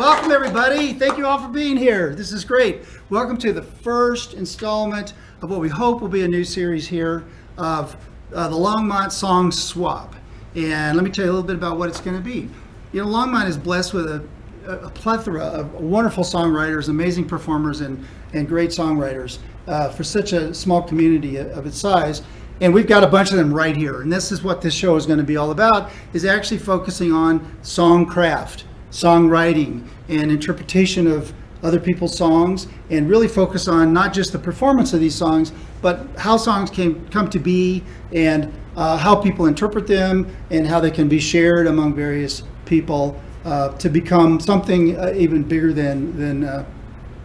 Welcome, everybody. Thank you all for being here. This is great. Welcome to the first installment of what we hope will be a new series here of the Longmont Song Swap. And let me tell you a little bit about what it's going to be. You know, Longmont is blessed with a plethora of wonderful songwriters, amazing performers, and great songwriters for such a small community of its size. And we've got a bunch of them right here. And this is what this show is going to be all about, is actually focusing on songcraft, songwriting, and interpretation of other people's songs, and really focus on not just the performance of these songs, but how songs come to be, and how people interpret them, and how they can be shared among various people to become something even bigger than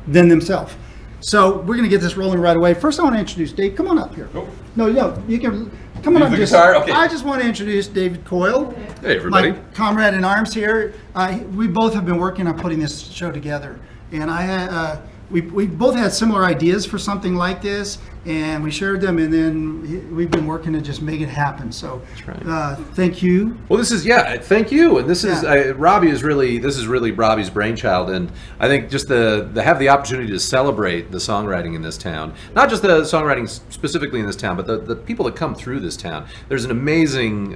themselves. So we're going to get this rolling right away. First, I want to introduce Dave. Come on up here. Oh. No, you can come on up. Okay. I just want to introduce David Coile. Hey, everybody. My comrade in arms here. We both have been working on putting this show together, and we both had similar ideas for something like this, and we shared them, and then we've been working to just make it happen. So that's right. Thank you. Well, thank you. And this is Robby is really Robby's brainchild, and I think just to have the opportunity to celebrate the songwriting in this town, not just the songwriting specifically in this town, but the people that come through this town. There's an amazing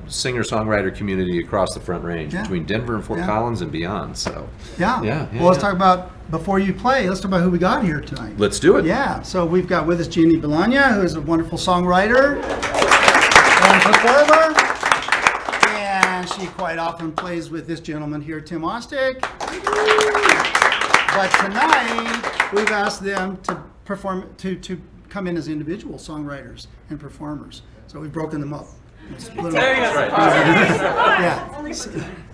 singer-songwriter community across the Front Range between Denver and Fort Collins and beyond. So well, let's talk about. Before you play, let's talk about who we got here tonight. Let's do it. Yeah, so we've got with us Balagna, who is a wonderful songwriter and performer. And she quite often plays with this gentleman here, Tim Ostdiek. But tonight, we've asked them to perform, to come in as individual songwriters and performers. So we've broken them up.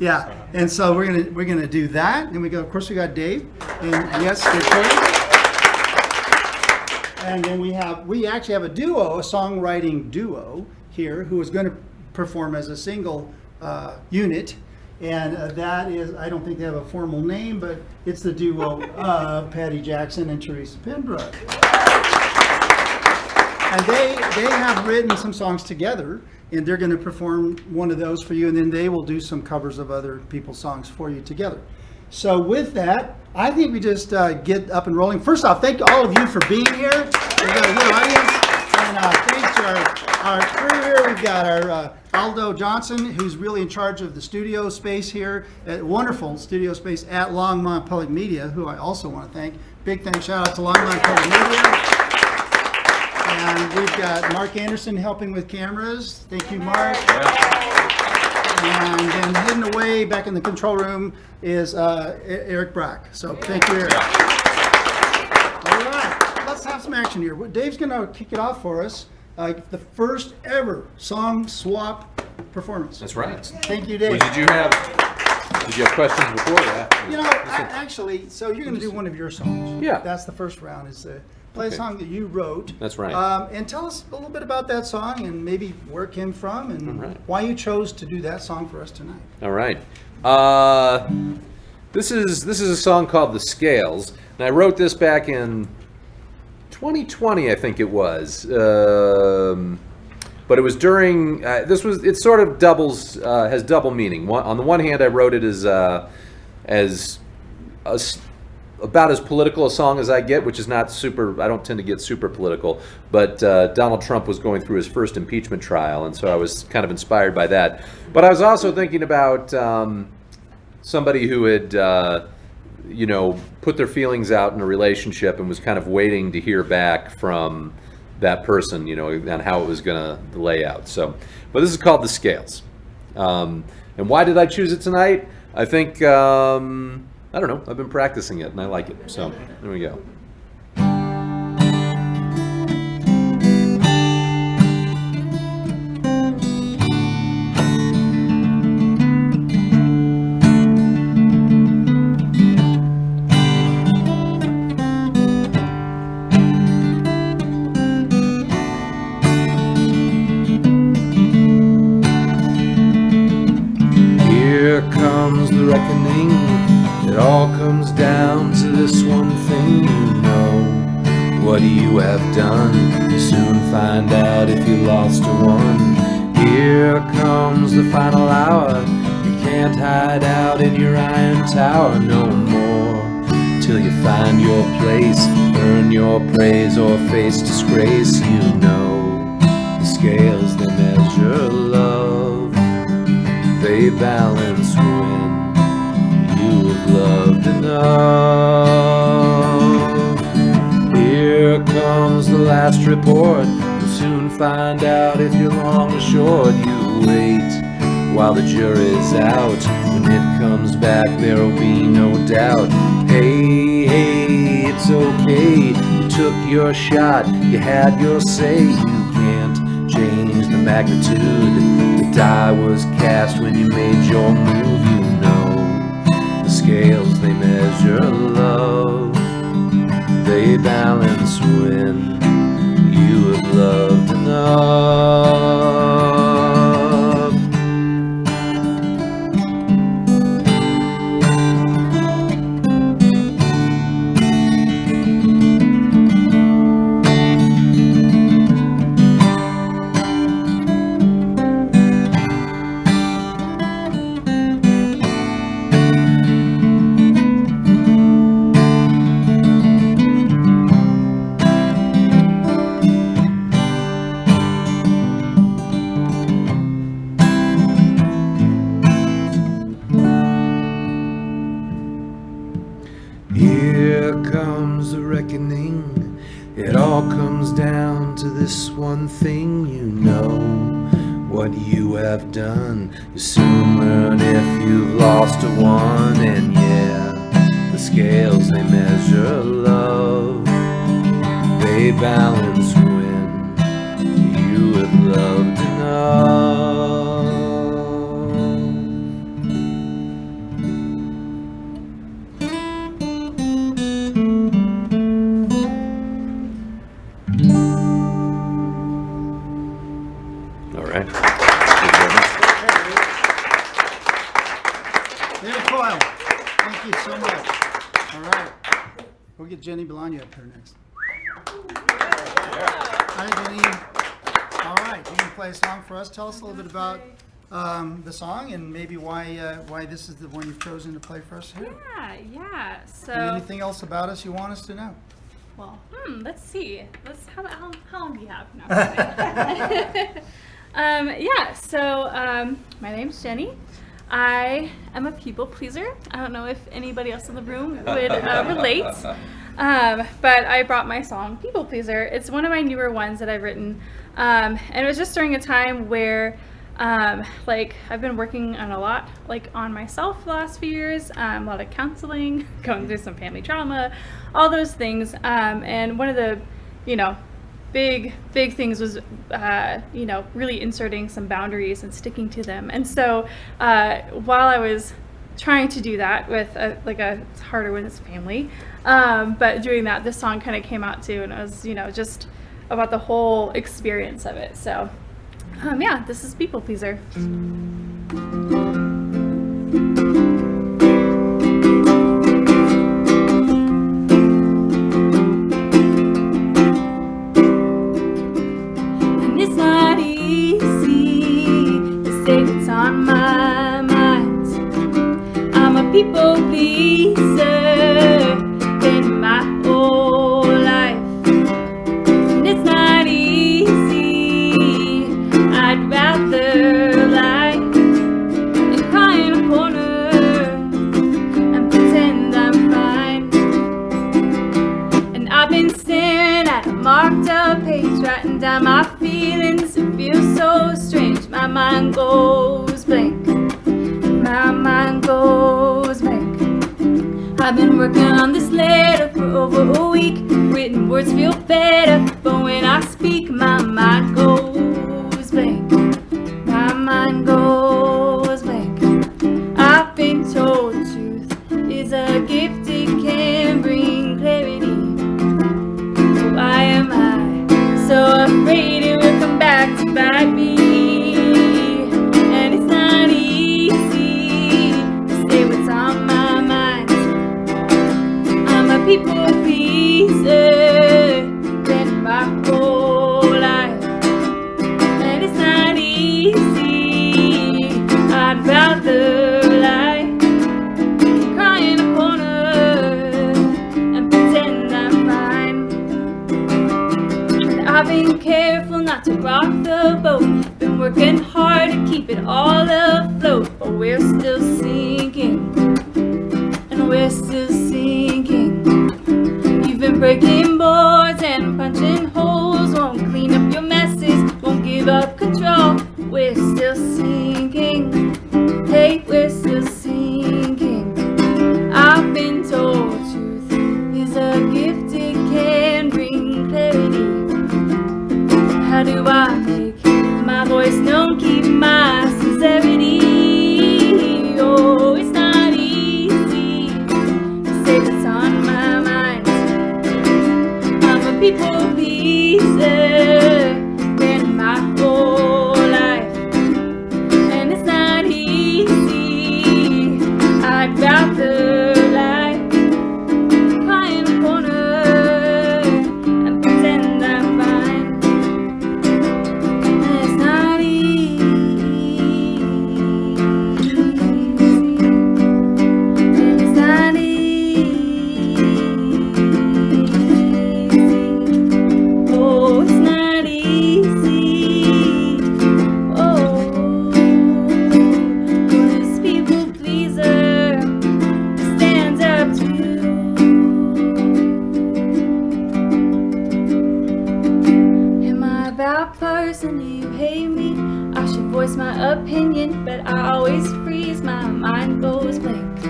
Yeah. And so we're gonna do that. And of course we got Dave. And yes, and then we actually have a duo, a songwriting duo here, who is going to perform as a single unit. And that is, I don't think they have a formal name, but it's the duo of Patty Jackson and Teresa Penbrooke. And they have written some songs together, and they're going to perform one of those for you, and then they will do some covers of other people's songs for you together. So with that, I think we just get up and rolling. First off, thank all of you for being here. We've got a good audience, and thanks to our crew here. We've got our Aldo Johnson, who's really in charge of the studio space here, wonderful studio space at Longmont Public Media, who I also want to thank. Big thanks, shout out to Longmont Public Media. And we've got Mark Anderson helping with cameras. Thank you, Mark. And then hidden away back in the control room is Eric Brack. So thank you, Eric. All right, let's have some action here. Dave's going to kick it off for us. The first ever song swap performance. That's right. Thank you, Dave. Well, did you have questions before that? You know, actually, so you're going to do one of your songs. Yeah. That's the first round. Is play a song that you wrote. That's right. And tell us a little bit about that song, and maybe where it came from, and why you chose to do that song for us tonight. All right. This is a song called "The Scales," and I wrote this back in 2020, I think it was. But it was during. It sort of has double meaning. On the one hand, I wrote it as about as political a song as I get, which is not super, I don't tend to get super political, but Donald Trump was going through his first impeachment trial, and so I was kind of inspired by that. But I was also thinking about somebody who had, put their feelings out in a relationship and was kind of waiting to hear back from that person, on how it was going to lay out. So, but this is called "The Scales." And why did I choose it tonight? I think, I don't know. I've been practicing it, and I like it. So there we go. Here comes the reckoning. It all comes down to this one thing, What you have done, you'll soon find out if you lost or won. Here comes the final hour. You can't can't hide out in your iron tower no more, till you find your place, earn your praise, or face disgrace. You know, the scales they measure love, they balance when you have loved enough. Here comes the last report, you'll soon find out if you're long or short. You wait while the jury's out, when it comes back there'll be no doubt. Hey, hey, it's okay, you took your shot, you had your say. You can't change the magnitude, the die was cast when you made your move. You know, the scales they measure love, they balance when you have loved enough. It all comes down to this one thing, you know what you have done. You soon learn if you've lost or won. And yeah, the scales they measure love, they balance when you have loved enough. David Coile, thank you so much. All right, we'll get Jenny Balagna up here next. Hi, Jenny. All right, you can play a song for us. Tell us a little bit about the song and maybe why this is the one you've chosen to play for us here. Yeah. So. And anything else about us you want us to know? Well, let's see. How long do you have now? So my name's Jenny. I am a people pleaser. I don't know if anybody else in the room would relate, but I brought my song People Pleaser. It's one of my newer ones that I've written, and it was just during a time where I've been working on a lot on myself the last few years, a lot of counseling, going through some family trauma, all those things, and one of the big things was really inserting some boundaries and sticking to them. And so while I was trying to do that with it's harder when it's family, but doing that, this song kind of came out too, and it was just about the whole experience of it. So this is People Pleaser. People pleaser in my whole life, and it's not easy. I'd rather lie than cry in a corner and pretend I'm fine. And I've been staring at a marked up page, writing down my feelings. It feels so strange. My mind goes blank. My mind goes blank. I've been working on this letter for over a week. Written words feel better, but when I speak, my mind goes blank. My mind goes blank. I've been told truth is a gift, it can bring clarity. Why am I so afraid it will come back to bite me? And it's not easy to say what's on my mind. I'm a people pleaser, spent my whole life. we're still sinking, and we're still sinking. You've been breaking boards and punching holes, won't clean up your messes, won't give up control. We're still sinking, hey, we're still sinking. I've been told truth is a gift, it can bring clarity. How do I make my voice known, keep my sincerity? Oh, it's not easy to say what's on my mind. I'm a people pleaser, been my whole life, and it's not easy. I'd rather lie, cry in a corner, and pretend I'm fine. It's not easy. It's not easy. Oh, it's not easy. Oh, this people pleaser stands up to you. Am I that person? Do you hate me? I should voice my opinion, but I always freeze. My mind goes blank.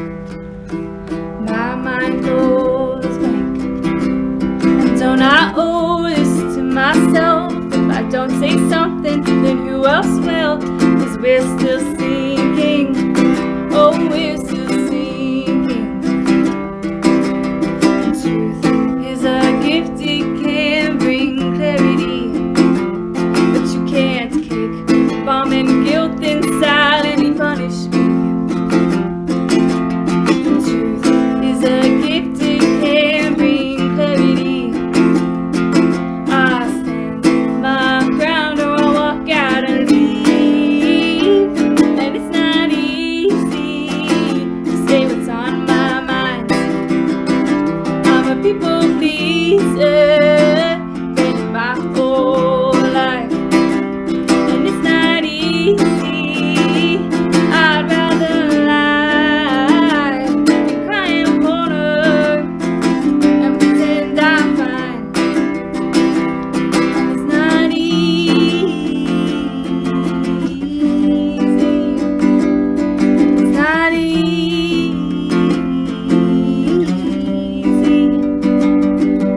My mind goes blank. And don't I owe this to myself? If I don't say something, then who else will? 'Cause we're still sinking. Oh, we're still sinking. And truth is a gift, it can bring clarity, but you can't kick bomb and guilt and silently punish me. And truth is a gift, it can bring clarity. I stand my ground or I'll walk out and leave. And it's not easy to say what's on my mind. I'm a people pleaser, been my whole life, and it's not easy. I'd rather lie than cry in a corner and pretend I'm fine. It's not easy. It's not easy.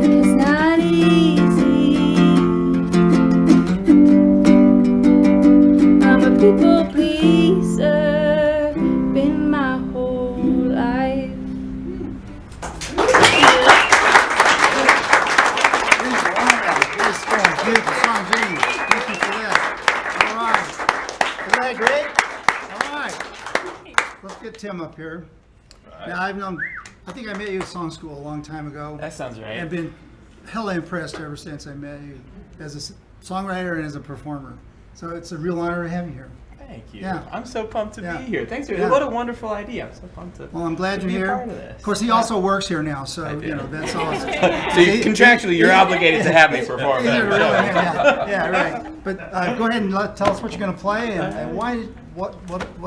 It's not easy. I'm a people pleaser, been my whole life. Beautiful song, Jenny. Thank you for that. All right. Isn't that great? All right. Let's get Tim up here. Now, I think I met you at song school a long time ago. That sounds right. And been hella impressed ever since I met you as a songwriter and as a performer. So it's a real honor to have you here. Thank you. Yeah. I'm so pumped to Yeah. be here. Thanks for Yeah. What a wonderful idea. I'm so pumped to. Well, I'm glad to you're be a here. part of this. Of course, he also works here now, so do. you know that's awesome. So contractually, you're obligated to have me perform. Yeah, that. really, yeah, right. But go ahead and tell us what you're going to play and why. What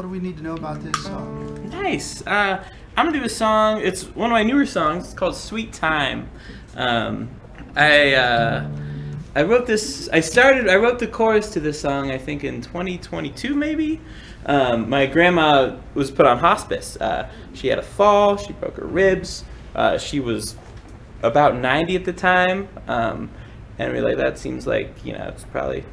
do we need to know about this song? Nice. I'm gonna do a song. It's one of my newer songs. It's called "Sweet Time." I wrote this. I wrote the chorus to this song. I think in 2022, maybe. My grandma was put on hospice. She had a fall. She broke her ribs. She was about 90 at the time, and we were like, that seems like it's probably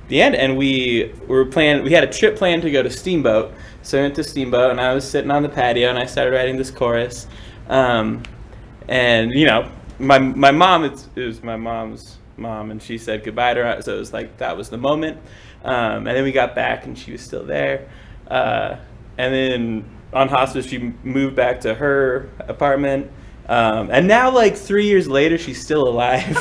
the end. And we had a trip planned to go to Steamboat. So I went to Steamboat, and I was sitting on the patio, and I started writing this chorus. And my mom, it was my mom's mom, and she said goodbye to her. So it was like that was the moment. And then we got back, and she was still there. And then on hospice, she moved back to her apartment. And now, like 3 years later, she's still alive.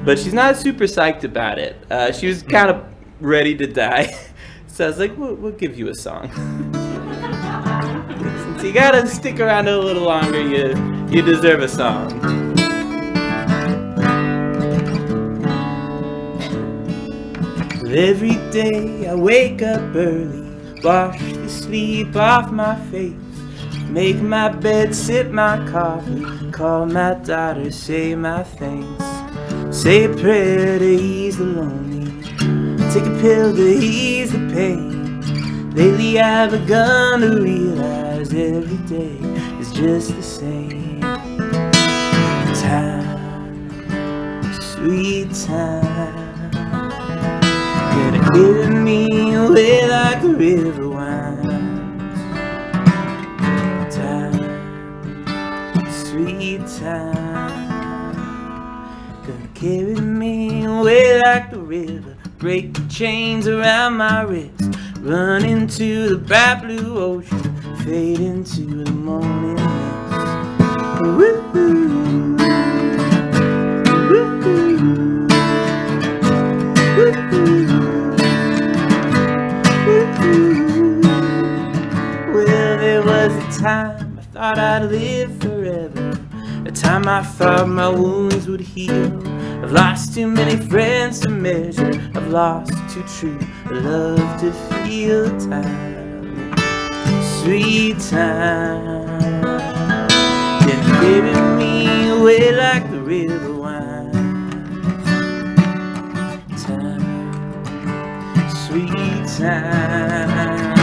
But she's not super psyched about it. She was kind of ready to die. So I was like, we'll give you a song. Since you gotta stick around a little longer, you deserve a song. Every day I wake up early, wash the sleep off my face, make my bed, sip my coffee, call my daughter, say my thanks, say a prayer to ease the lonely, take a pill to ease the pain. Lately I've begun to realize every day is just the same. Time, sweet time, gonna carry me away like the river winds. Time, sweet time, gonna carry me away like the river, break the chains around my wrist, run into the bright blue ocean, fade into the morning mist. Woo-hoo. Woo-hoo. Woo-hoo. Well, there was a time I thought I'd live forever, a time I thought my wounds would heal. I've lost too many friends to measure, I've lost too true a love to feel. Time, sweet time, can carry me away like the river winds. Time, sweet time,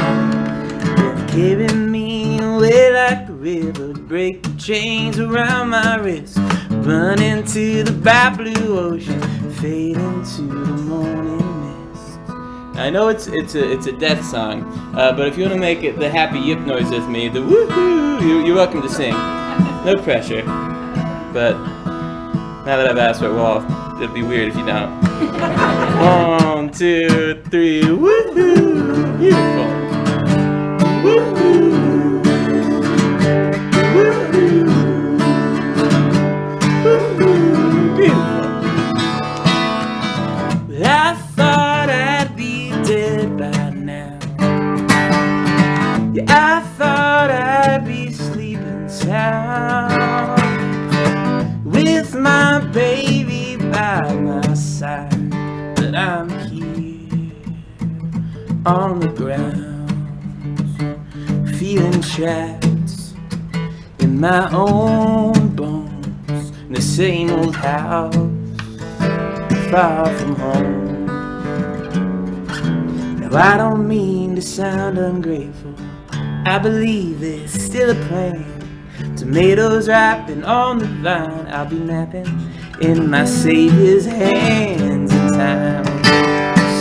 can carry me away like the river, break the chains around my wrist, run into the bright blue ocean, fade into the morning mist. I know it's a death song, but if you want to make it the happy yip noise with me, the woohoo, you're welcome to sing. No pressure. But now that I've asked for it, well, it'd be weird if you don't. 1, 2, 3, woohoo! Beautiful. Woohoo! Woohoo! Beautiful. But I thought I'd be dead by now. Yeah, I thought I'd be sleeping sound with my baby by my side. But I'm here on the ground, feeling trapped in my own bones, in the same old house, far from home. Now I don't mean to sound ungrateful, I believe there's still a plan. Tomatoes ripen on the vine, I'll be napping in my Savior's hands in time.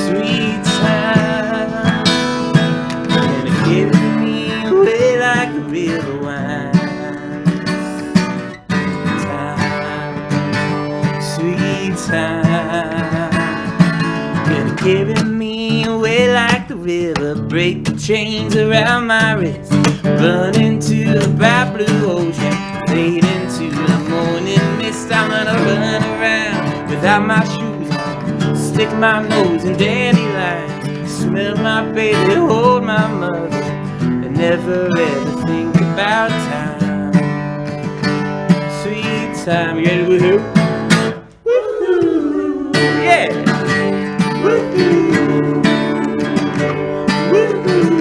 Sweet time, gonna carry me away like the river winds. Time, gonna carry me away like the river, break the chains around my wrist, run into the bright blue ocean, fade into the morning mist. I'm gonna run around without my shoes on, stick my nose in dandelions, smell my baby, hold my mother, and never ever think about time. Sweet time, you ready to woohoo? Yeah! Woo-hoo! Woo-hoo!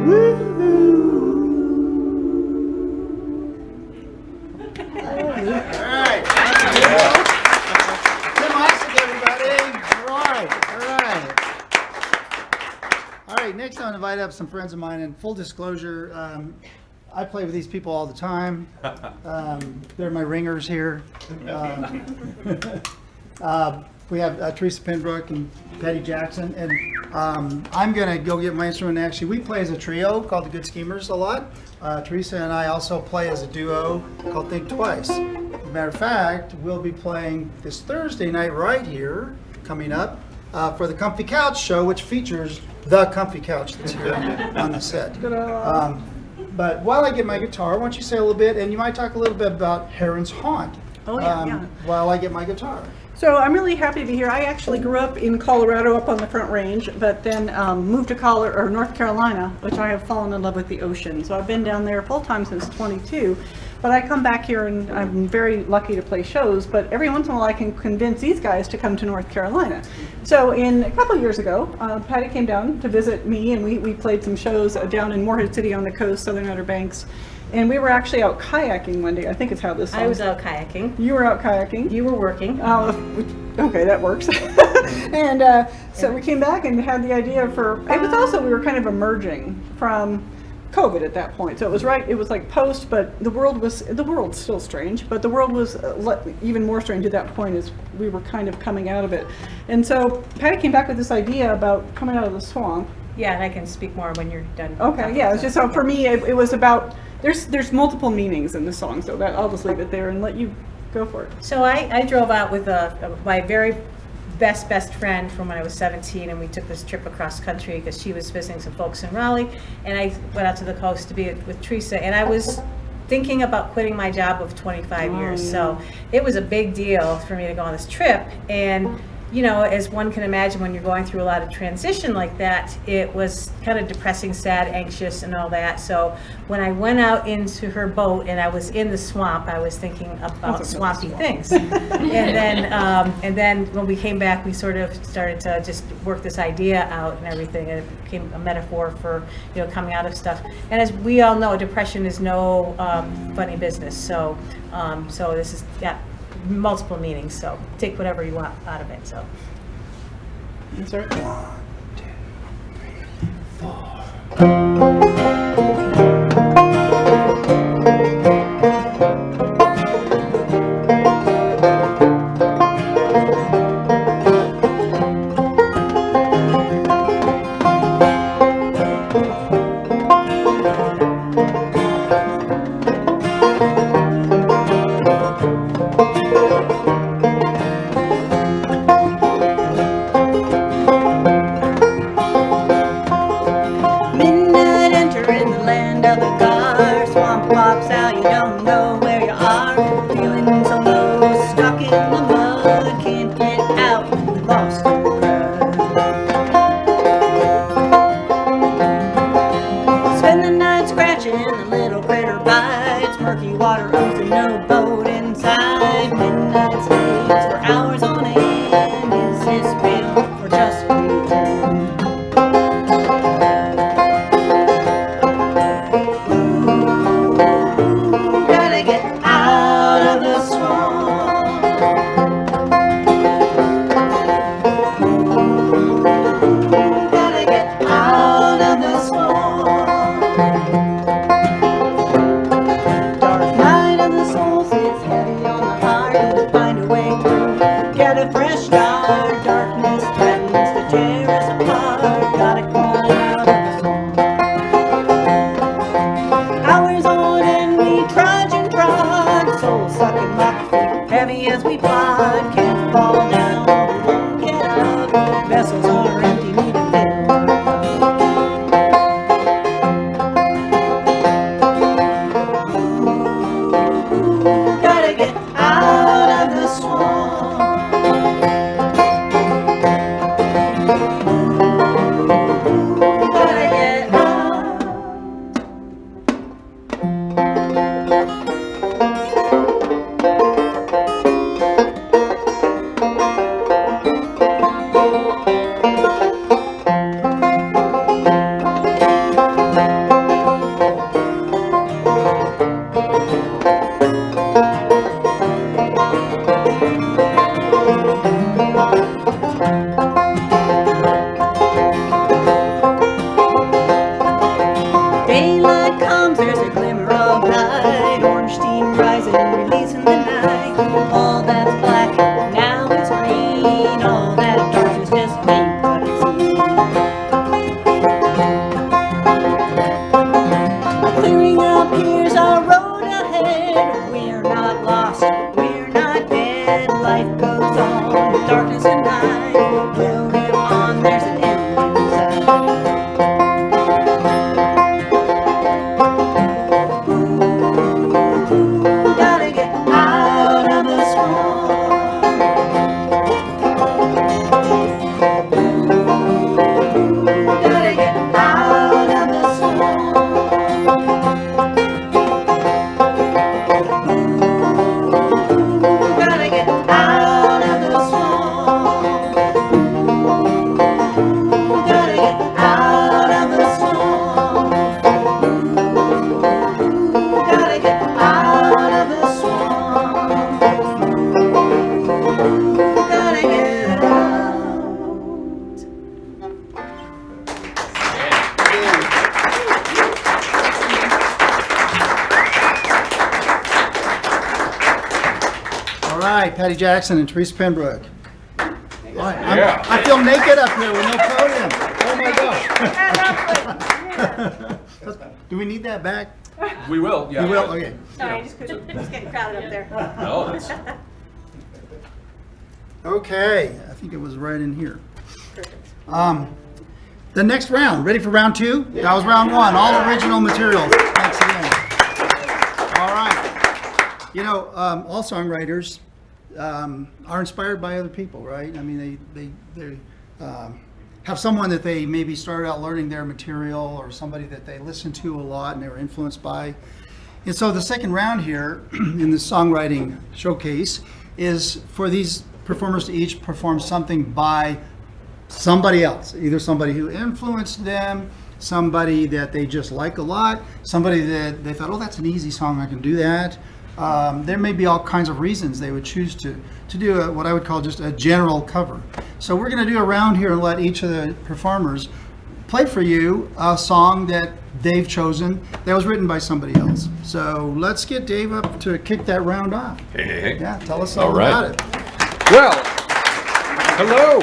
Woo-hoo! All right. Tim Ostdiek, everybody. All right, next I want to invite up some friends of mine, and full disclosure, I play with these people all the time. They're my ringers here. We have Teresa Penbrooke and Patty Jackson, and I'm going to go get my instrument. Actually, we play as a trio called the Good Schemers a lot. Teresa and I also play as a duo called Think Twice. As a matter of fact, we'll be playing this Thursday night right here, coming up, for the Comfy Couch show, which features the Comfy Couch that's here on the set. But while I get my guitar, why don't you say a little bit, and you might talk a little bit about Heron's Haunt. While I get my guitar. So I'm really happy to be here. I actually grew up in Colorado up on the Front Range, but then moved to North Carolina, which I have fallen in love with the ocean. So I've been down there full time since 22. But I come back here and I'm very lucky to play shows, but every once in a while I can convince these guys to come to North Carolina. So a couple of years ago, Patty came down to visit me, and we played some shows down in Morehead City on the coast, Southern Outer Banks. And we were actually out kayaking one day. I think it's how this song. I was out kayaking. You were out kayaking. You were working. Okay, that works. And so we came back and had the idea for, it was also, we were kind of emerging from COVID at that point. So it was like post, but the world's still strange, but the world was even more strange at that point as we were kind of coming out of it. And so Patty came back with this idea about coming out of the swamp. Yeah, and I can speak more when you're done. Okay, yeah, it's just, so for me, it was about, there's multiple meanings in the song, so that I'll just leave it there and let you go for it. So I drove out with my very best friend from when I was 17, and we took this trip across country because she was visiting some folks in Raleigh, and I went out to the coast to be with Teresa, and I was thinking about quitting my job of 25 years. Yeah. So it was a big deal for me to go on this trip, and you know, as one can imagine, when you're going through a lot of transition like that, it was kind of depressing, sad, anxious, and all that. So when I went out into her boat and I was in the swamp, I was thinking about swampy things. and then when we came back, we sort of started to just work this idea out and everything, and it became a metaphor for, you know, coming out of stuff. And as we all know, depression is no funny business. So so this is, yeah, multiple meanings, so take whatever you want out of it. So That's right. 1, 2, 3, 4. Patty Jackson and Teresa Penbrooke. I feel naked up here with no podium. Oh my gosh. Do we need that back? We will. Yeah. We will. Okay. Sorry, just getting crowded up there. No, it's, Okay. I think it was right in here. The next round. Ready for round 2? That was round 1. All original materials. Thanks again. All right. You know, all songwriters are inspired by other people, right? I mean, they have someone that they maybe started out learning their material, or somebody that they listened to a lot and they were influenced by. And so the second round here in the songwriting showcase is for these performers to each perform something by somebody else, either somebody who influenced them, somebody that they just like a lot, somebody that they thought, oh, that's an easy song, I can do that. There may be all kinds of reasons they would choose to do what I would call just a general cover. So we're going to do a round here and let each of the performers play for you a song that they've chosen that was written by somebody else. So let's get Dave up to kick that round off. hey. Yeah, tell us all about it. Well, hello.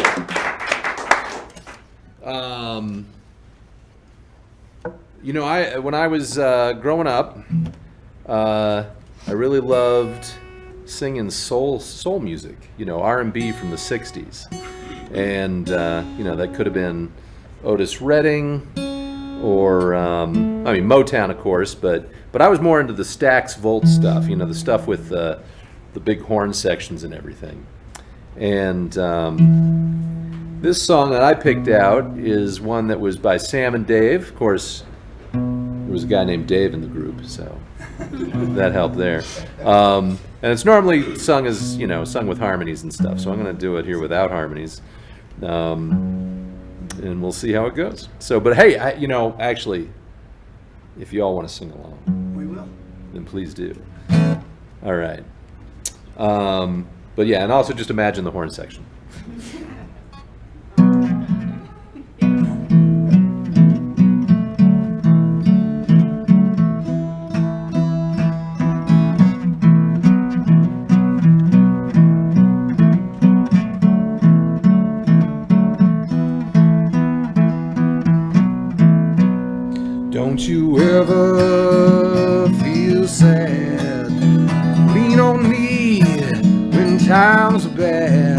You know, when I was growing up, I really loved singing soul music. You know, R&B from the '60s, and you know, that could have been Otis Redding, or I mean Motown, of course, but I was more into the Stax Volt stuff. You know, the stuff with the big horn sections and everything. And this song that I picked out is one that was by Sam and Dave. Of course, there was a guy named Dave in the group, so that helped there. And it's normally sung as, you know, sung with harmonies and stuff. So I'm going to do it here without harmonies, and we'll see how it goes. So, but hey, you know, actually, if you all want to sing along, We will. then please do. All right. But yeah, and also just imagine the horn section. Don't you ever feel sad? Lean on me when times are bad.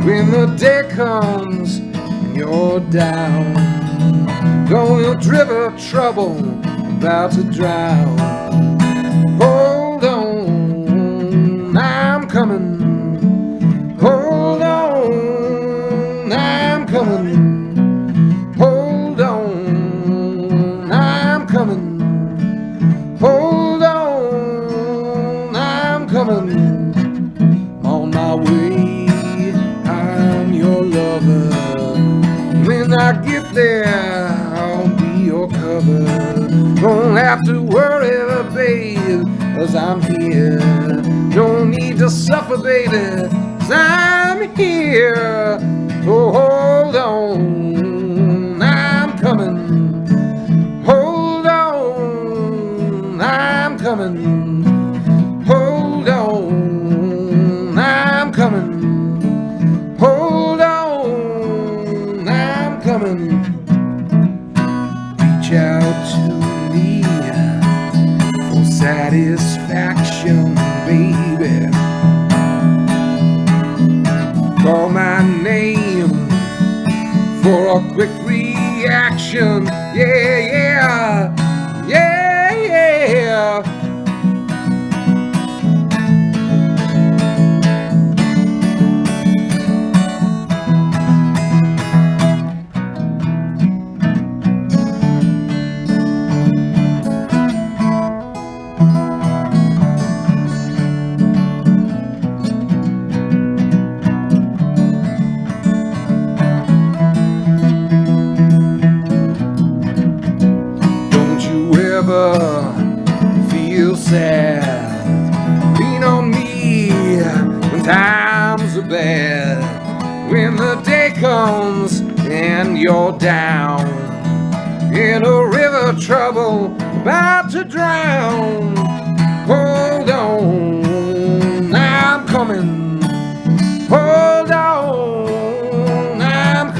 When the day comes and you're down, going a river of trouble, about to drown. Hold on, I'm coming. Hold on, I'm coming. Hold on, I'm coming. Hold on, I'm coming. I'm on my way, I'm your lover. When I get there, I'll be your cover. Don't have to worry, babe, 'cause I'm here. Don't need to suffer, baby, 'cause I'm here. So hold on, I'm coming. Hold on, I'm coming. Hold on, I'm coming. Hold on, I'm coming. Reach out to me for satisfaction, baby. Call my name for a quick reaction. Yeah, yeah, yeah, yeah. Feel sad. Lean on me when times are bad. When the day comes and you're down in a river of trouble, about to drown. Hold on, I'm coming.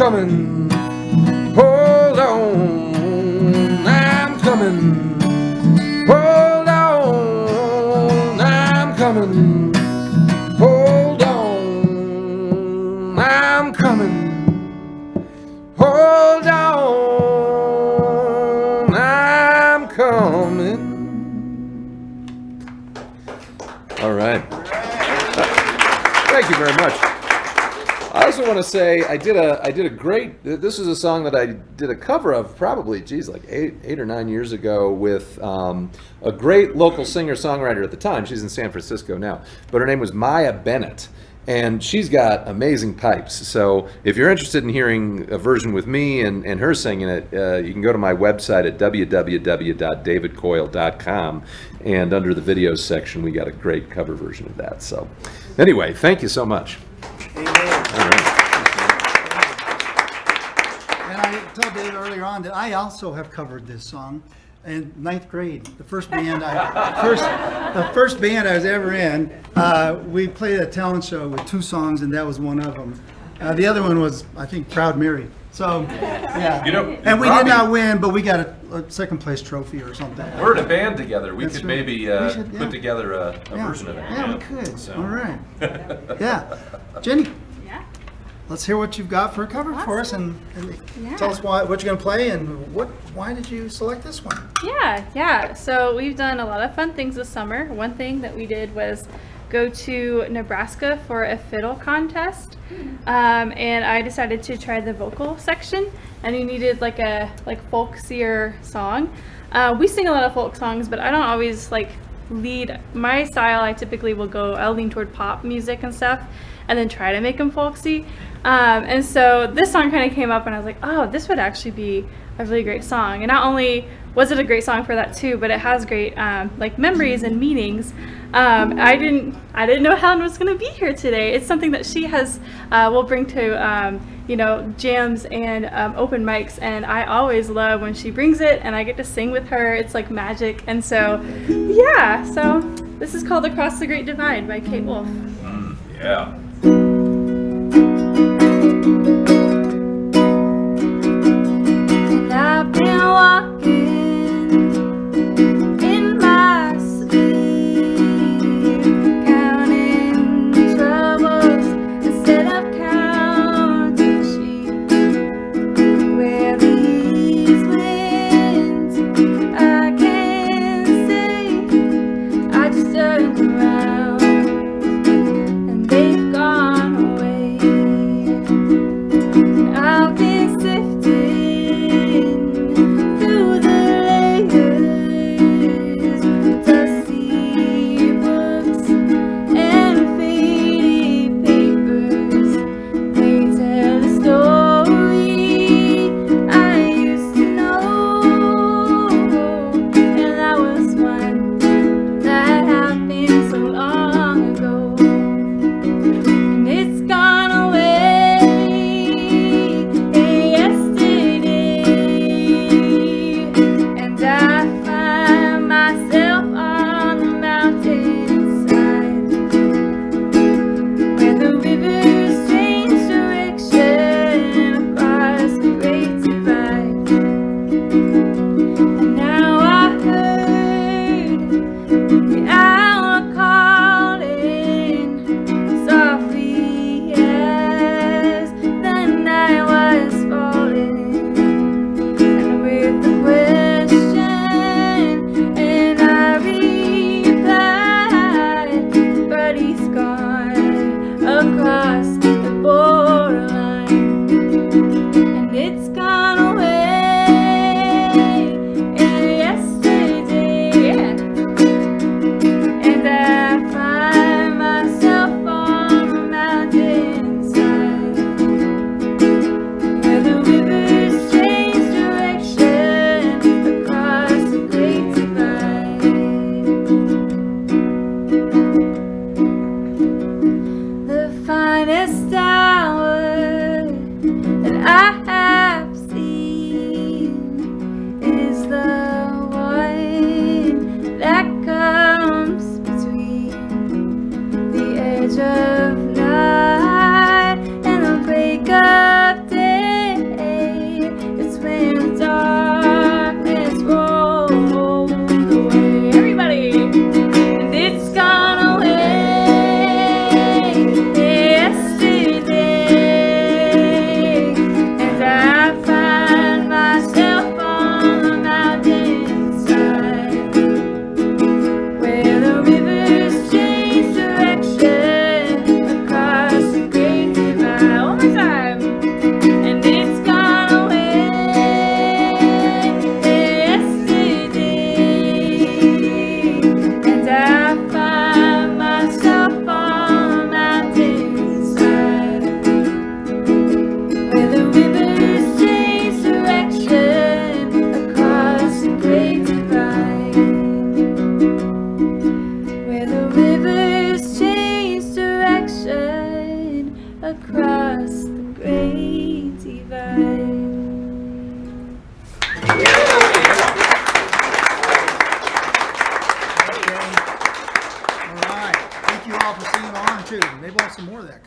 coming. Hold on, I'm coming. Hold on, I'm coming. Hold on, I'm coming. Hold on, I'm coming. All right. Thank you very much. I also want to say I did a great. This is a song that I did a cover of probably, like 8 or 9 years ago with a great local singer-songwriter at the time. She's in San Francisco now, but her name was Maya Bennett, and she's got amazing pipes. So if you're interested in hearing a version with me and her singing it, you can go to my website at www.davidcoile.com, and under the videos section, we got a great cover version of that. So anyway, thank you so much. Amen. All right. And I told Dave earlier on that I also have covered this song in 9th grade. The first band I was ever in, we played a talent show with 2 songs, and that was one of them. The other one was, I think, Proud Mary. So, yeah. You know, and we Robby, did not win, but we got a second place trophy or something. we're in a band together. We That's could right. maybe We should, put yeah. together a Yeah. version of that. Yeah, we could. So. All right. Yeah. Jenny, Yeah. let's hear what you've got for a cover for us, and tell us what you're going to play and why did you select this one? Yeah. So we've done a lot of fun things this summer. One thing that we did was go to Nebraska for a fiddle contest, and I decided to try the vocal section. And you needed like a folksier song. We sing a lot of folk songs, but I don't always lead my style. I'll lean toward pop music and stuff, and then try to make them folksy. And so this song kind of came up, and I was like, oh, this would actually be a really great song. And not only was it a great song for that too, but it has great memories and meanings. I didn't know Helen was going to be here today. It's something that she will bring to jams and open mics, and I always love when she brings it and I get to sing with her. It's like magic. And so so this is called Across the Great Divide by Kate Wolf. Yeah. And I've been walking in my sleep, counting troubles instead of counting sheep. Where these winds, I can't say. I just turned around and they've gone.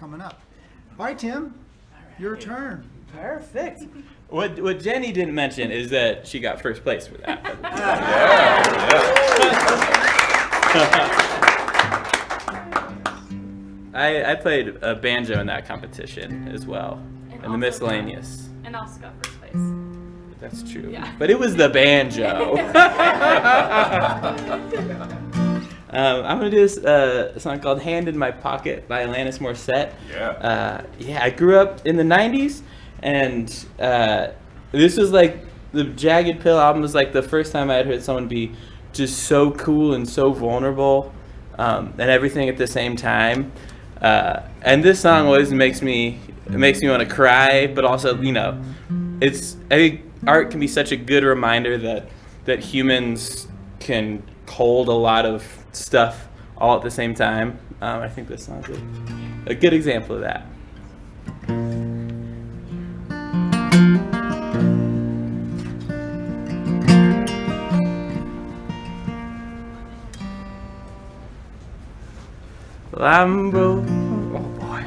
coming up. All right, Tim, your turn. Perfect. What Jenny didn't mention is that she got first place for that. I played a banjo in that competition as well, in the miscellaneous. And also got first place. That's true. Yeah. But it was the banjo. I'm going to do a song called Hand in My Pocket by Alanis Morissette. I grew up in the 90s, and this was like, the Jagged Pill album was like the first time I had heard someone be just so cool and so vulnerable, and everything at the same time. And this song always makes me want to cry, but also, I think art can be such a good reminder that humans can hold a lot of stuff all at the same time. I think this song's a good example of that. Well, I'm broke. Oh boy.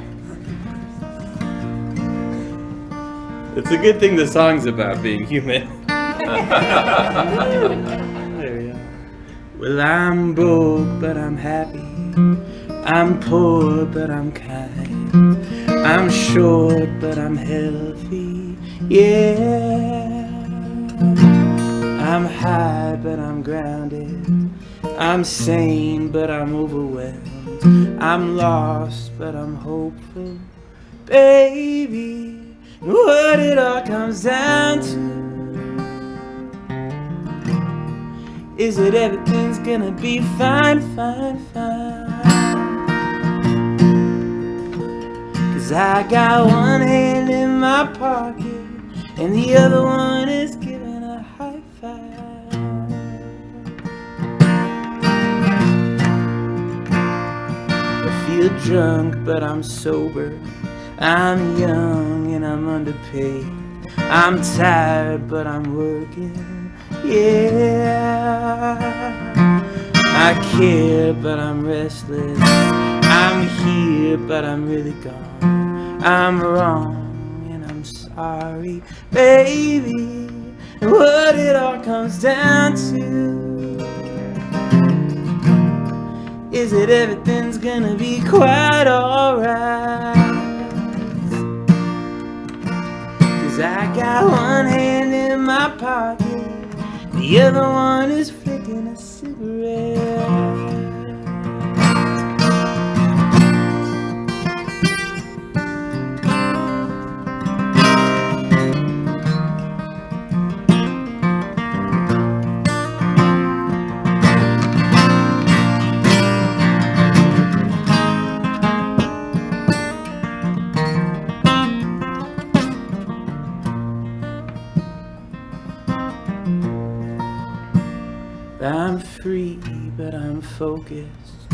It's a good thing the song's about being human. There we go. Well, I'm broke, but I'm happy. I'm poor, but I'm kind. I'm short, but I'm healthy. Yeah. I'm high, but I'm grounded. I'm sane, but I'm overwhelmed. I'm lost, but I'm hopeful. Baby, what it all comes down to is that everything's gonna be fine, fine, fine. 'Cause I got one hand in my pocket and the other one is giving a high five. I feel drunk, but I'm sober. I'm young and I'm underpaid. I'm tired, but I'm working. Yeah. I care, but I'm restless. I'm here, but I'm really gone. I'm wrong and I'm sorry, baby. What it all comes down to is that everything's gonna be quite alright. 'Cause I got one hand in my pocket, the other one is flicking a cigarette. I'm free, but I'm focused.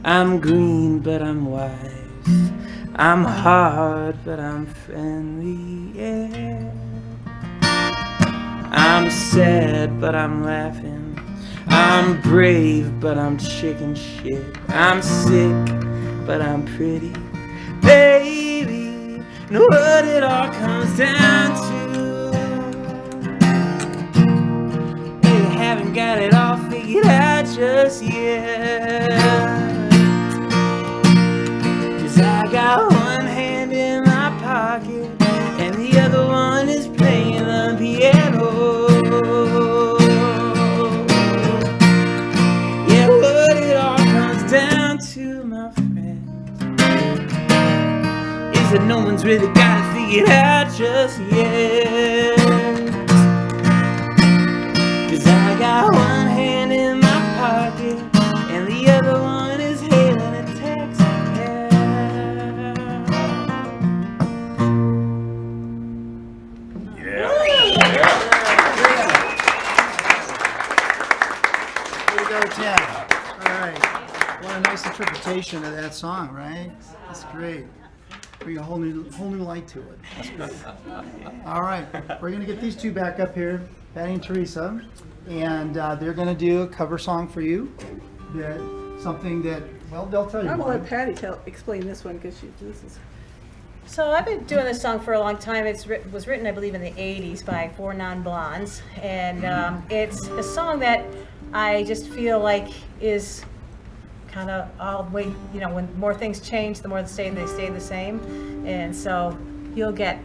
I'm green, but I'm wise. I'm hard, but I'm friendly, yeah. I'm sad, but I'm laughing. I'm brave, but I'm chicken shit. I'm sick, but I'm pretty, baby. Know what it all comes down to. Haven't got it all figured out just yet. 'Cause I got one hand in my pocket and the other one is playing the piano. Yeah, what it all comes down to, my friend, is that no one's really got it figured out just yet. I got one hand in my pocket and the other one is hailing a taxi cab. Way to go, Tim. All right. What a nice interpretation of that song, right? That's great. Bring a whole new light to it. That's good. All right. We're going to get these two back up here, Patty and Teresa. And they're going to do a cover song for you, something that Well, they'll tell you I'm gonna why. let Patty explain this one because this is. So I've been doing this song for a long time. Was written, I believe, in the 80s by 4 non-blondes. And it's a song that I just feel like is kind of all the way, you know, when more things change, the more they stay the same. And so you'll get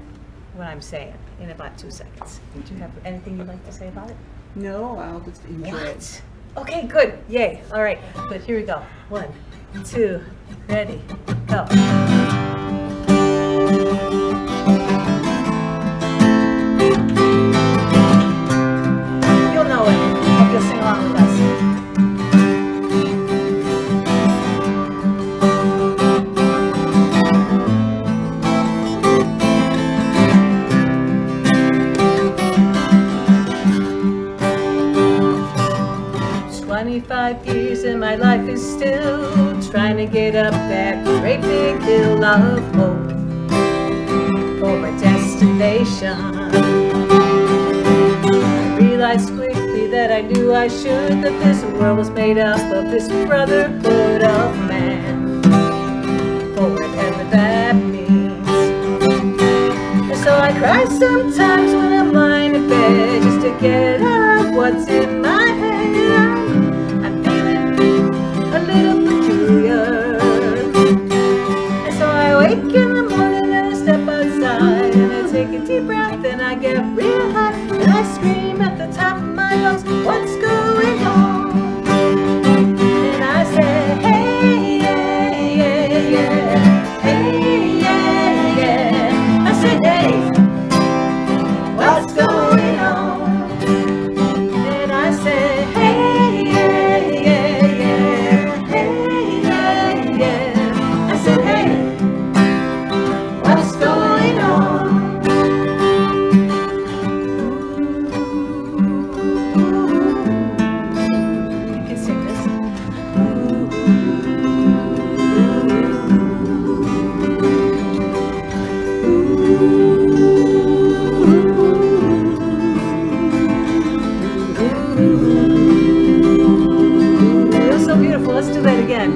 what I'm saying in about 2 seconds. Do you have anything you'd like to say about it? No, I'll just enjoy it. What? Okay, good. Yay. All right. Good. Here we go. 1, 2, ready, go. You'll know it. Hope you'll sing along with us. 25 years and my life is still trying to get up that great big hill of hope for a destination. I realized quickly that I knew I should, that this world was made up of this brotherhood of man, for whatever that means. And so I cry sometimes when I'm lying in bed just to get out what's in my head. I'm feeling a little peculiar, and so I wake in the morning and I step outside and I take a deep breath and I get real hot and I scream at the top of my lungs, what's going on? And I say, hey, yeah, yeah, yeah, hey, yeah, yeah. I said, hey, what's going on? And I said, hey, yeah, yeah, yeah, hey, yeah, yeah. I said, hey, what's going on? You can sing this. It was so beautiful. Let's do that again.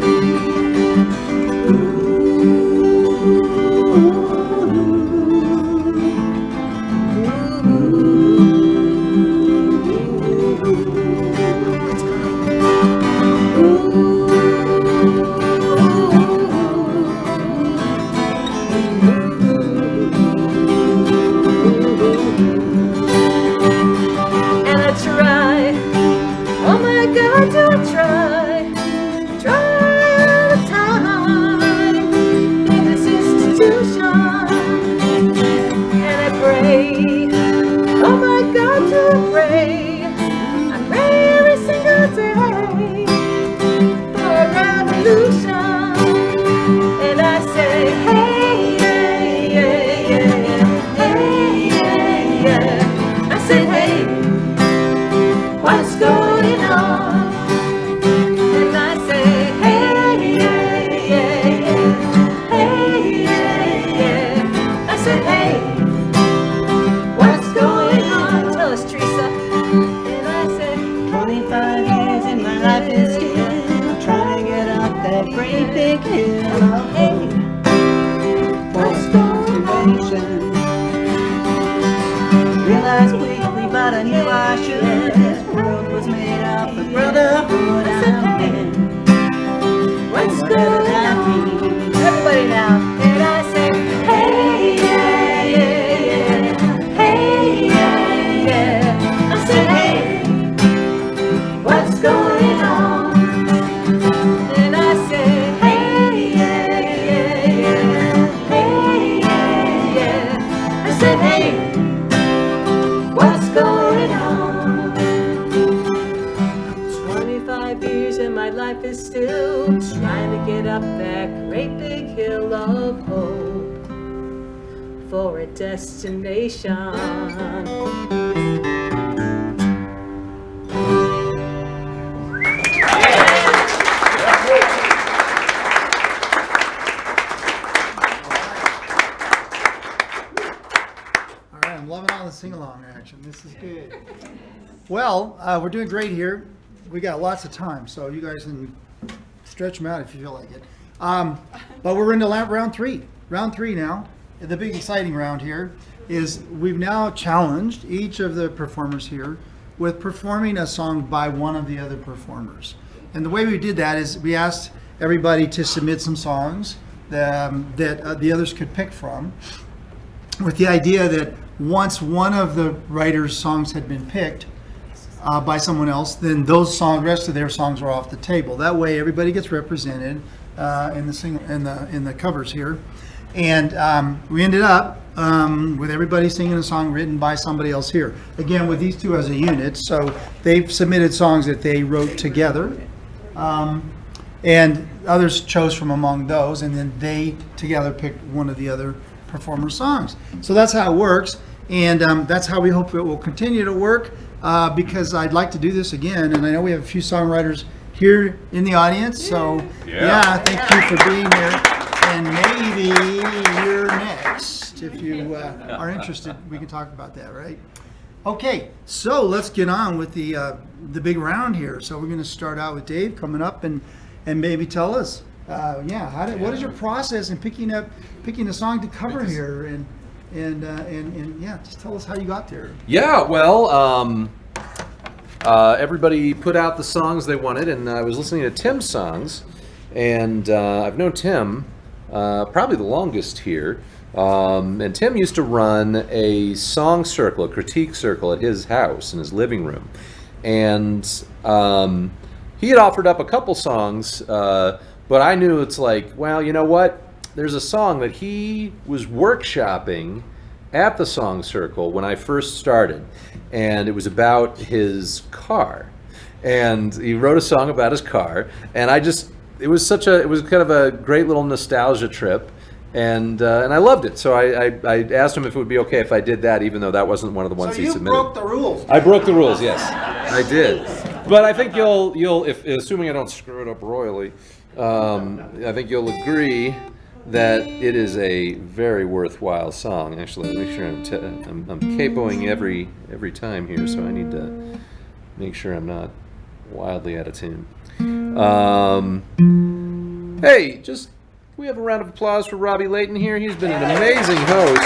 And I try, oh my God, do I try all the time in this institution. And I pray, oh my God, do I pray? I pray every single day for a revolution. And I say, hey, yeah, yeah, yeah, hey, yeah, yeah. I said, hey, what's going on? And I say, hey, yeah, yeah, yeah, hey, yeah, yeah. I said, hey, what's going on? Tell us, Teresa. And I said, 25 years and my life is still trying to get up that great big hill of hope for a destination. Realized quickly, but I knew I should. This world was made up of brotherhood and men. what's Whatever going that on? means. Everybody now. And I say, hey, yeah, yeah, yeah, hey, yeah, yeah. I said, hey, what's going on? And I said, hey, yeah, yeah, yeah, hey, yeah, yeah. I said, hey, what's going on? 25 years and my life is still trying to get up that great big hill of hope for a destination. All right, I'm loving all the sing-along action. This is good. Well, we're doing great here. We got lots of time, so you guys can stretch them out if you feel like it. But we're into round three. Round three now. The big exciting round here is we've now challenged each of the performers here with performing a song by one of the other performers. And the way we did that is we asked everybody to submit some songs that the others could pick from, with the idea that once one of the writer's songs had been picked by someone else, then those rest of their songs are off the table. That way everybody gets represented in the covers here. And we ended up with everybody singing a song written by somebody else here. Again, with these two as a unit, so they've submitted songs that they wrote together, and others chose from among those, and then they together picked one of the other performers' songs. So that's how it works, and that's how we hope it will continue to work, because I'd like to do this again, and I know we have a few songwriters here in the audience, so yeah, thank you for being here. And maybe you're next. If you are interested, we can talk about that, right? Okay, so let's get on with the big round here. So we're going to start out with Dave coming up and maybe tell us, what is your process in picking a song to cover here, and just tell us how you got there. Yeah, well, everybody put out the songs they wanted, and I was listening to Tim's songs, and I've known Tim probably the longest here. And Tim used to run a song circle, a critique circle at his house in his living room. And he had offered up a couple songs, but I knew it's like, well, you know what? There's a song that he was workshopping at the song circle when I first started. And it was about his car. And he wrote a song about his car. And it was kind of a great little nostalgia trip. And I loved it, so I asked him if it would be okay if I did that, even though that wasn't one of the ones he submitted. So you broke the rules. I broke the rules, yes, I did. But I think you'll, if assuming I don't screw it up royally, I think you'll agree that it is a very worthwhile song. Actually, make sure I'm capoing every time here, so I need to make sure I'm not wildly out of tune. Hey, just. We have a round of applause for Robby Layton here. He's been an amazing host.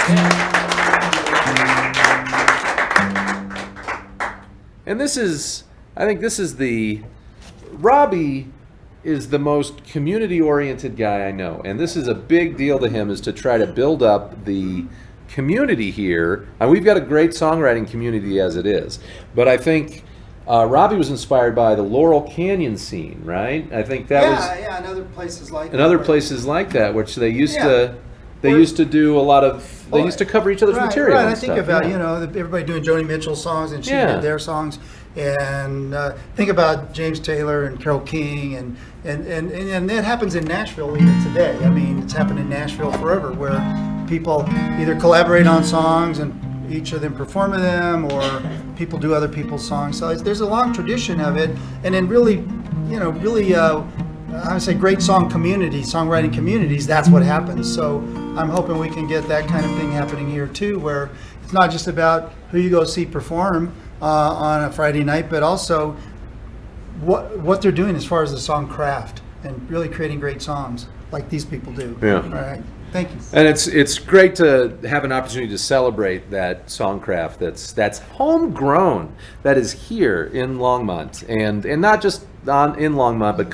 And Robby is the most community-oriented guy I know. And this is a big deal to him, is to try to build up the community here. And we've got a great songwriting community as it is. But I think Robby was inspired by the Laurel Canyon scene, right? I think that was... Yeah, and other places like that. And other places like that, which they used to do a lot of... They used to cover each other's material. Right, and I think stuff, about, everybody doing Joni Mitchell songs, and she did their songs. And think about James Taylor and Carole King, and that happens in Nashville even today. I mean, it's happened in Nashville forever, where people either collaborate on songs and each of them perform them, or people do other people's songs. So there's a long tradition of it, and then really, I would say great songwriting communities, that's what happens. So I'm hoping we can get that kind of thing happening here too, where it's not just about who you go see perform on a Friday night, but also what they're doing as far as the song craft and really creating great songs like these people do. Yeah. All right. Thank you. And it's great to have an opportunity to celebrate that songcraft that's homegrown, that is here in Longmont, and not just in Longmont, but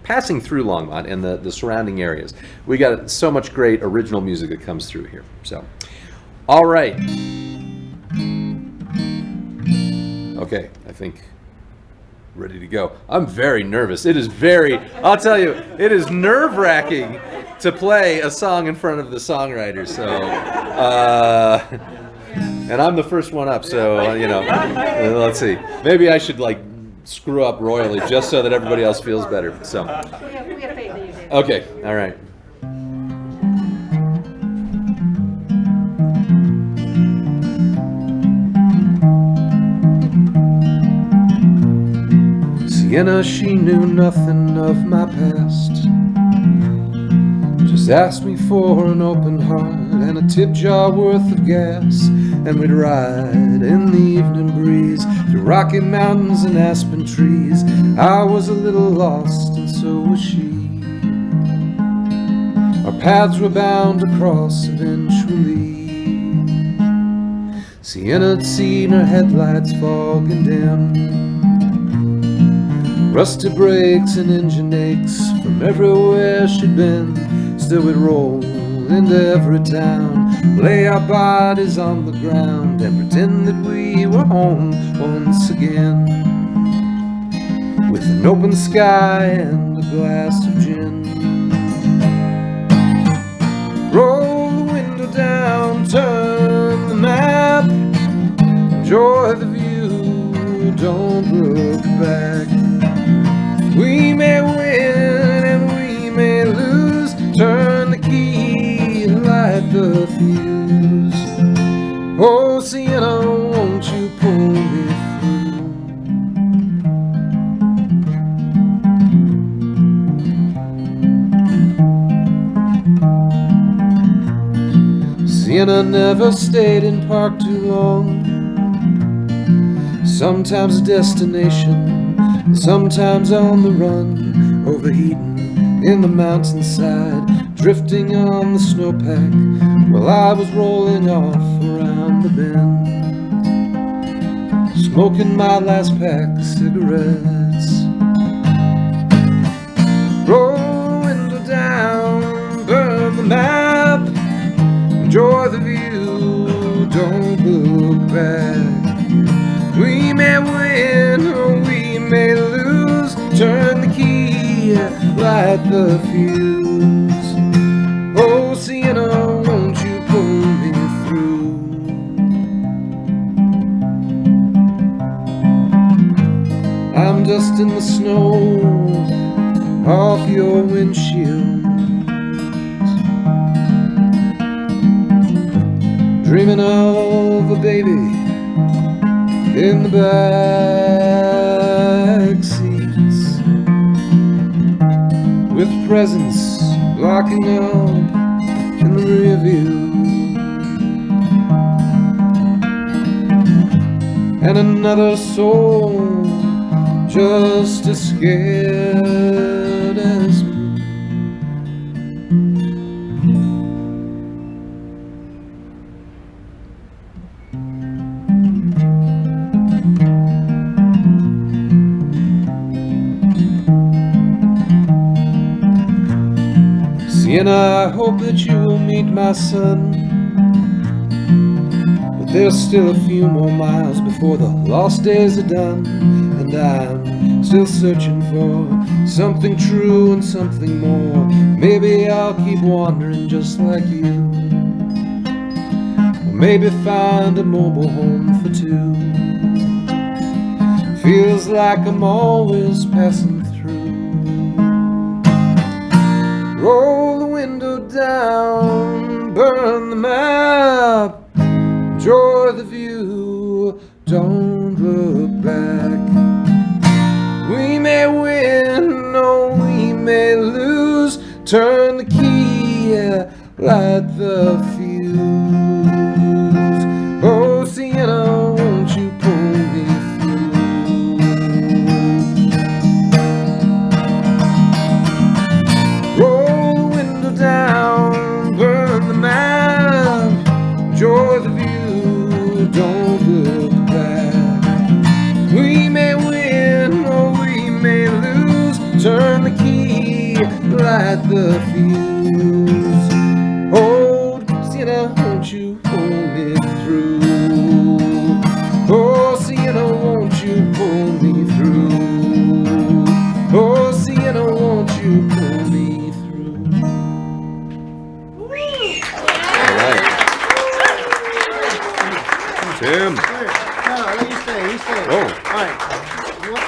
passing through Longmont and the surrounding areas. We got so much great original music that comes through here. So, all right. Okay, I think ready to go. I'm very nervous. I'll tell you, it is nerve-wracking to play a song in front of the songwriters. So, and I'm the first one up, so, let's see. Maybe I should, screw up royally just so that everybody else feels better. So, We have faith in you, David. okay, all right. Sienna, she knew nothing of my past. Just asked me for an open heart and a tip jar worth of gas, and we'd ride in the evening breeze through rocky mountains and aspen trees. I was a little lost and so so was she. Our paths were bound to cross eventually. Sienna had seen her headlights fog and dim, rusted brakes and engine aches from everywhere she'd been. Still we'd roll into every town, lay our bodies on the ground, and pretend that we were home once again, with an open sky and a glass of gin. Roll the window down, turn the map, enjoy the view, don't look back. We may win and we may lose, turn the key, light the fuse. Oh, Sienna, won't you pull me through? Sienna never stayed in park too long. Sometimes a destination, sometimes on the run, overheating in the mountainside, drifting on the snowpack, while I was rolling off around the bend, smoking my last pack of cigarettes. Roll the window down, burn the map, enjoy the view, don't look back. We may win or we may lose, turn the key, light the fuse. Oh, Sienna, won't you pull me through? I'm dust in the snow off your windshield, dreaming of a baby in the back seats, with presents blocking up in the rear view, and another soul just as scared as me. Sienna, I hope that you will meet my son, but there's still a few more miles before the lost days are done, and I'm still searching for something true and something more. Maybe I'll keep wandering just like you, or maybe find a mobile home for two. Feels like I'm always passing through. Roll the window down, burn the map, enjoy the view, don't look back. We may win or we may lose, turn the key, light the fuse. Oh, Sienna, won't you pull me through? Roll the window down, burn the map, enjoy the view, don't look back. We may win or we may lose, turn the key, light the fuse. Oh, Sienna, won't you pull me through? Oh, Sienna, won't you pull me through? Oh, Sienna, won't you pull me through? Tim. No, you stay. Oh. All right.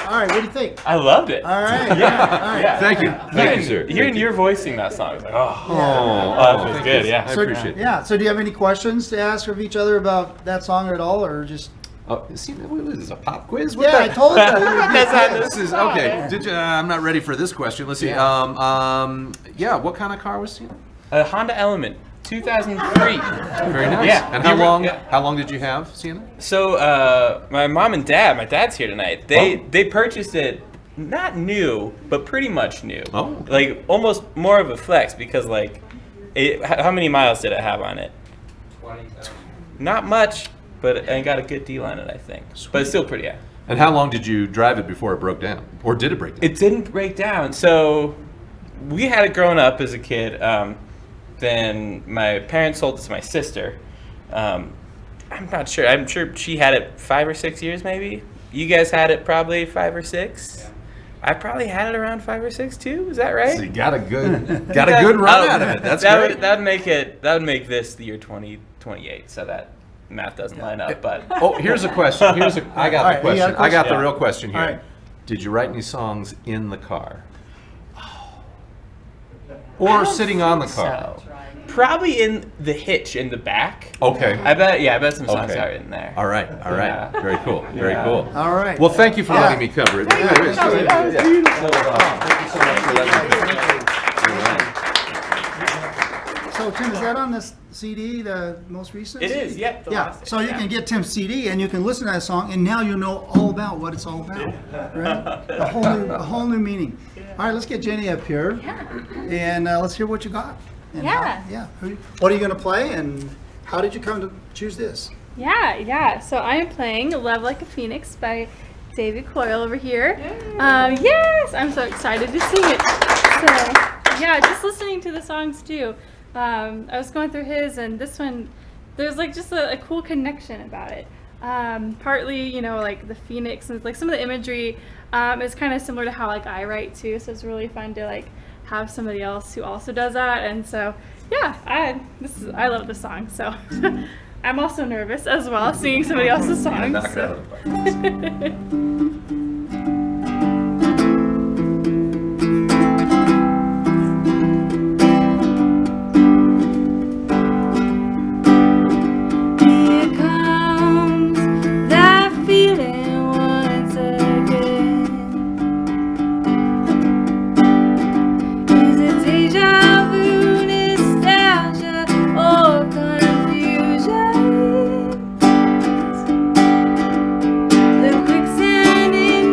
All right, what do you think? I loved it. All right. Yeah. All right. Yeah. Thank you. Thank you, sir. Hearing your voice sing that song, I was like, oh, Oh, that feels thank good. you. Yeah. I appreciate it. Yeah, so do you have any questions to ask of each other about that song at all, or just... Oh, see, what is this, a pop quiz? What Yeah, I the- told you. That's not This is okay. Did you, I'm not ready for this question. Let's see. Yeah, what kind of car was Sienna? A Honda Element, 2003. Very nice. Yeah. And You were- how yeah. long did you have Sienna? So my mom and dad, my dad's here tonight. They purchased it not new, but pretty much new. Oh, okay. Like almost more of a flex because like, how many miles did it have on it? 20,000. Not much, but I got a good deal on it, I think. But it's still pretty. Yeah. And how long did you drive it before it broke down? Or did it break down? It didn't break down. So we had it growing up as a kid. Then my parents sold it to my sister. I'm not sure. I'm sure she had it 5 or 6 years, maybe. You guys had it probably 5 or 6. Yeah. I probably had it around 5 or 6 too. Is that right? So you got a good run out of it. That's great. That would make this the year 2028. So that math doesn't line up. But Oh, here's a question. I got All the right, you got a question. I got question? the Yeah. real question here. All right. Did you write any songs in the car? Or sitting on the car? so probably in the hitch in the back. Okay. I bet some songs Okay. are in there. All right. Yeah. Very cool. Very Yeah. cool. All right. Well, thank you for Yeah. letting me cover it. Thank you. Thank you so much for letting me cover it. So Tim, is that on this CD, the most recent? It CD? is, yeah. the Yeah, last- so you yeah. can get Tim's CD and you can listen to that song, and now you know all about what it's all about, right? A whole new meaning. All right, let's get Jenny up here, and let's hear what you got. And Yeah. What are you going to play, and how did you come to choose this? Yeah. So I am playing "Love Like a Phoenix" by David Coile over here. Yes, I'm so excited to sing it. So yeah, just listening to the songs too. I was going through his, and this one, there's like just a cool connection about it. Partly, like the phoenix and like some of the imagery is kind of similar to how like I write too. So it's really fun to like have somebody else who also does that. And so yeah, I love this song. So I'm also nervous as well singing somebody else's songs. Knock it out of the park. Here comes that feeling once again. Is it deja vu, nostalgia, or confusion? The quicksand in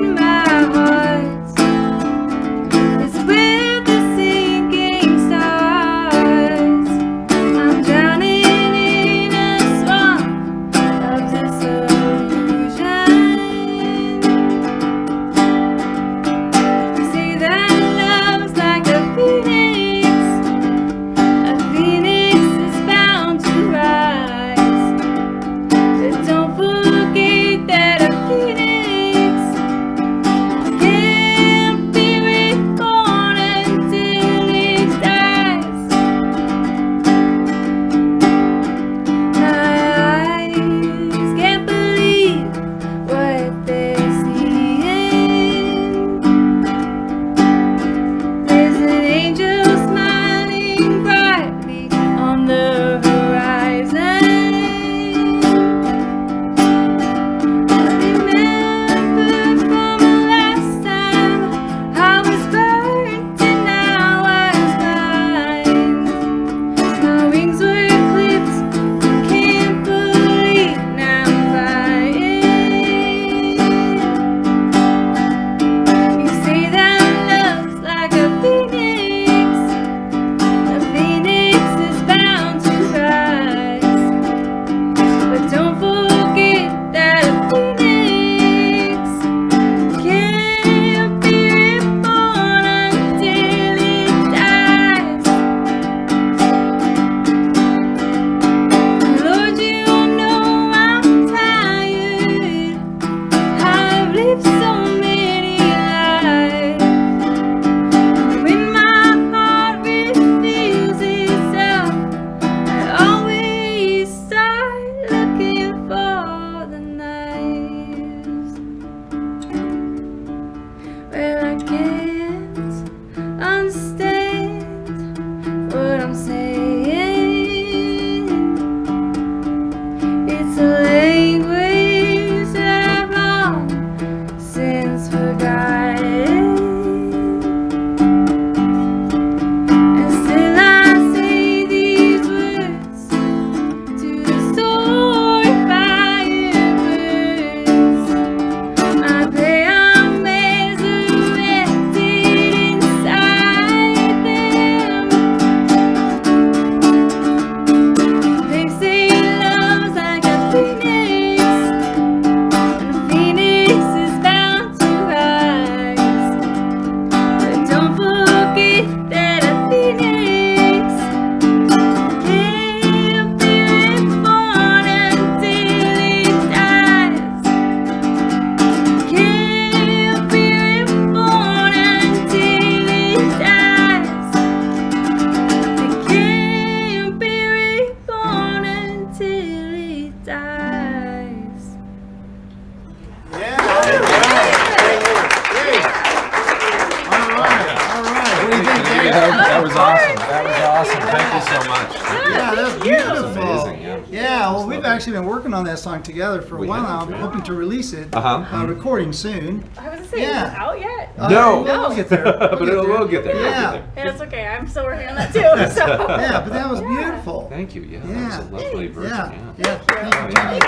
That was awesome. That was awesome. Thank you so much. Yeah, that's beautiful. Amazing, yeah. Well, we've actually been working on that song together for a We while now. have, I'm yeah. hoping to release it. Recording soon. I was gonna say, Yeah. is it out yet? No. We'll get there. But we'll get there. Yeah. Yeah, it's okay. I'm still working on that too. So. Yeah, but that was beautiful. Thank you. Yeah, Yeah. that was a lovely version. Yeah. Thank you, Jenny. It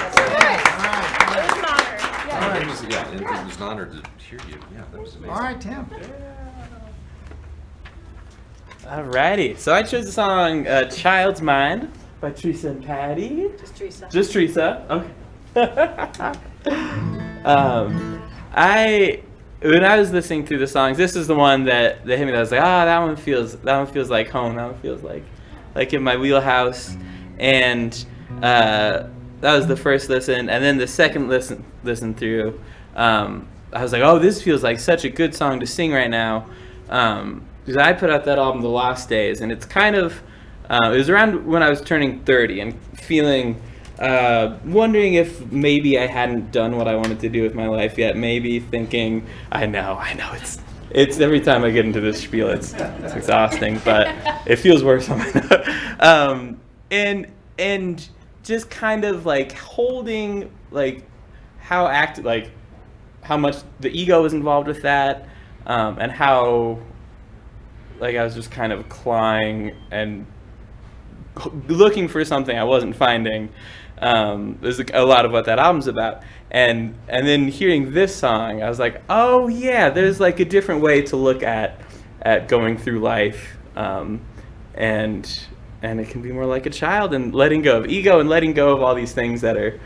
was an honor. Yeah. It was an honor to hear you. Yeah, that was amazing. All right, Tim. Alrighty, so I chose the song "Child's Mind" by Teresa and Patty. Just Teresa. Just Teresa. Okay. When I was listening through the songs, this is the one that hit me. That I was like, that one feels like home. That one feels like in my wheelhouse. And that was the first listen, and then the second listen through, I was like, oh, this feels like such a good song to sing right now. Because I put out that album, The Lost Days, and it's kind of, it was around when I was turning 30 and feeling, wondering if maybe I hadn't done what I wanted to do with my life yet. Maybe thinking, I know, it's every time I get into this spiel, it's exhausting, but it feels worse. And just kind of like holding like how much the ego was involved with that, and how like I was just kind of clawing and looking for something I wasn't finding. There's a lot of what that album's about, and then hearing this song, I was like, oh yeah, there's like a different way to look at going through life, and it can be more like a child, and letting go of ego and letting go of all these things that are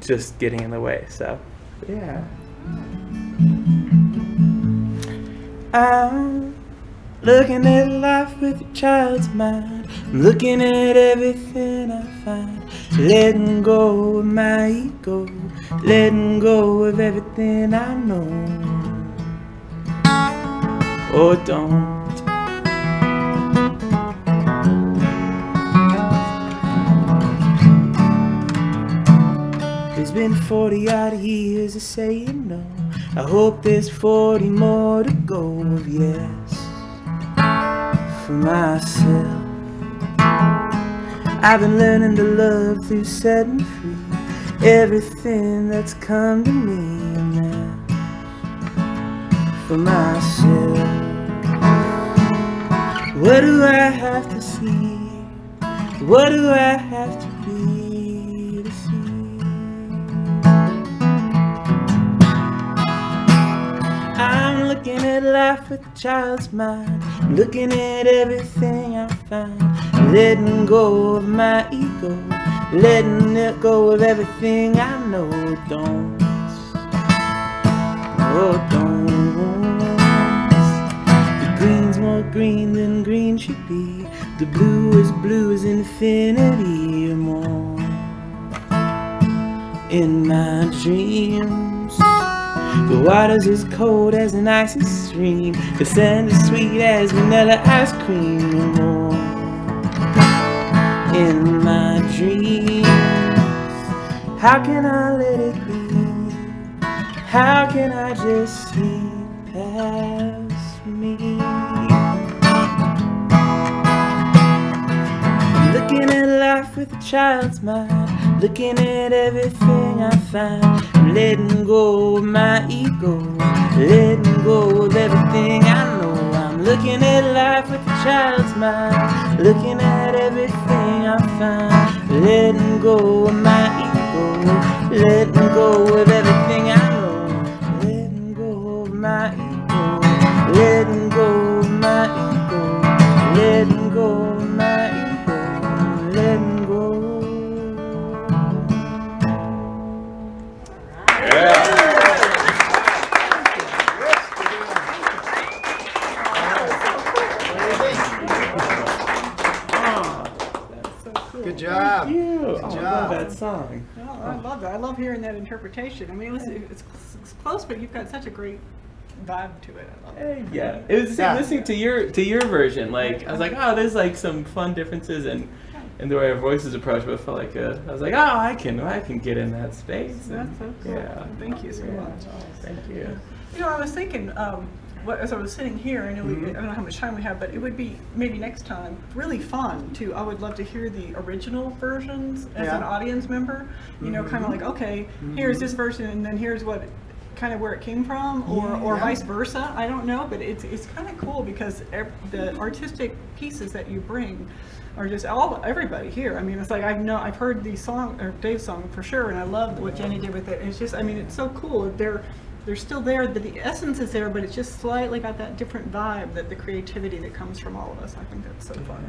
just getting in the way. So yeah. I'm looking at life with a child's mind. I'm looking at everything I find. Letting go of my ego. Letting go of everything I know. Or don't. There's been 40 odd years of saying no. I hope there's 40 more to go of yes for myself. I've been learning to love through setting free everything that's come to me, and that's for myself. What do I have to see? What do I have to be to see? I'm looking at life with a child's mind. I'm looking at everything I find. Letting go of my ego. Letting it go of everything I know. Don't. Oh, don't. The green's more green than green should be. The blue as infinity or more. In my dreams, the water's as cold as an icy stream. The sand is sweet as vanilla ice cream or more. In my dreams, how can I let it be? How can I just see past me? I'm looking at life with a child's mind. Looking at everything I find. I'm letting go of my ego. Letting go of everything I know. I'm looking at life with a child's mind. Looking at everything I find. Letting go of my ego. Letting go of everything I know. Letting go of my ego. Letting go of my ego. Letting go of my ego. Letting go. Good job. Thank you. Good I love job. that song. Oh, I love that. I love hearing that interpretation. I mean, it's close, but you've got such a great vibe to it. I love it. Yeah, it was the same listening to your version. Like I was like, oh, there's like some fun differences in the way our voices approach, but it felt like I was like, oh, I can get in that space. That's so cool. Yeah. Thank you so much. Thank you. You know, I was thinking, as I was sitting here, I know I don't know how much time we have, but it would be maybe next time really fun to. I would love to hear the original versions as an audience member. You know, kind of like, okay, here's this version, and then here's what. Kind of where it came from, or vice versa. I don't know, but it's kind of cool because the artistic pieces that you bring are just everybody here. I mean, it's like I've heard the song or Dave's song for sure, and I love what Jenny did with it. It's just, I mean, it's so cool. They're still there, the essence is there, but it's just slightly got that different vibe, that the creativity that comes from all of us. I think that's so fun.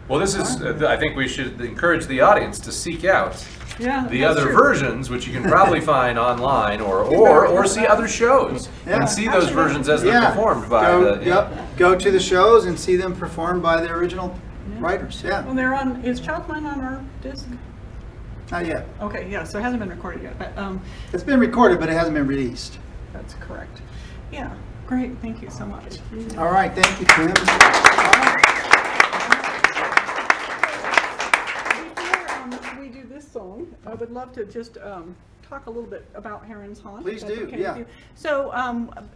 Well, this is, I think we should encourage the audience to seek out the other true. versions, which you can probably find online or see other shows and see those versions as they're performed by Go to the shows and see them performed by the original writers. Yeah. Well, they're on. Is Child Mine on our disc? Not yet. Okay, yeah. So it hasn't been recorded yet, but It's been recorded, but it hasn't been released. that's correct. Yeah. Great. Thank you so much. All right. Thank you, Tim. All right. Before we do this song, I would love to just talk a little bit about Heron's Haunt. Please if that's do, okay with yeah. you. So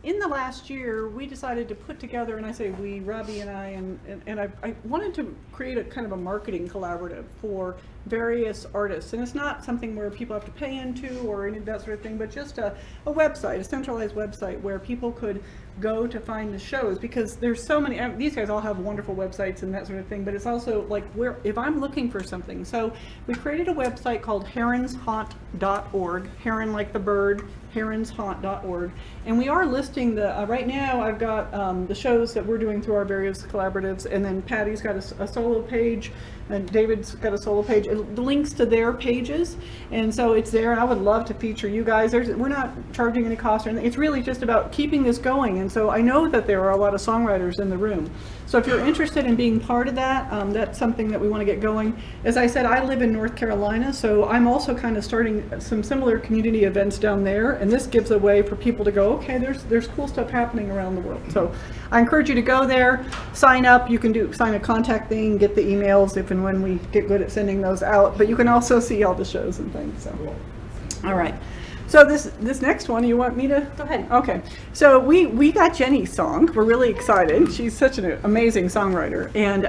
in the last year, we decided to put together, and I say we, Robby and I, and I wanted to create a kind of a marketing collaborative for various artists. And it's not something where people have to pay into or any of that sort of thing, but just a website, a centralized website where people could go to find the shows, because there's so many, these guys all have wonderful websites and that sort of thing, but it's also like where, if I'm looking for something. So we created a website called heronshaunt.org, heron like the bird, heronshaunt.org, and we are listing the, right now I've got the shows that we're doing through our various collaboratives, and then Patty's got a solo page, and David's got a solo page, and the links to their pages, and so it's there, and I would love to feature you guys. We're not charging any cost or anything. It's really just about keeping this going, and so I know that there are a lot of songwriters in the room. So if you're interested in being part of that, that's something that we want to get going. As I said, I live in North Carolina, so I'm also kind of starting some similar community events down there, and this gives a way for people to go, okay, there's cool stuff happening around the world. So I encourage you to go there, sign up. You can sign a contact thing, get the emails if and when we get good at sending those out, but you can also see all the shows and things. So, all right. So this next one, you want me to? Go ahead. Okay. So we got Jenny's song. We're really excited. She's such an amazing songwriter, and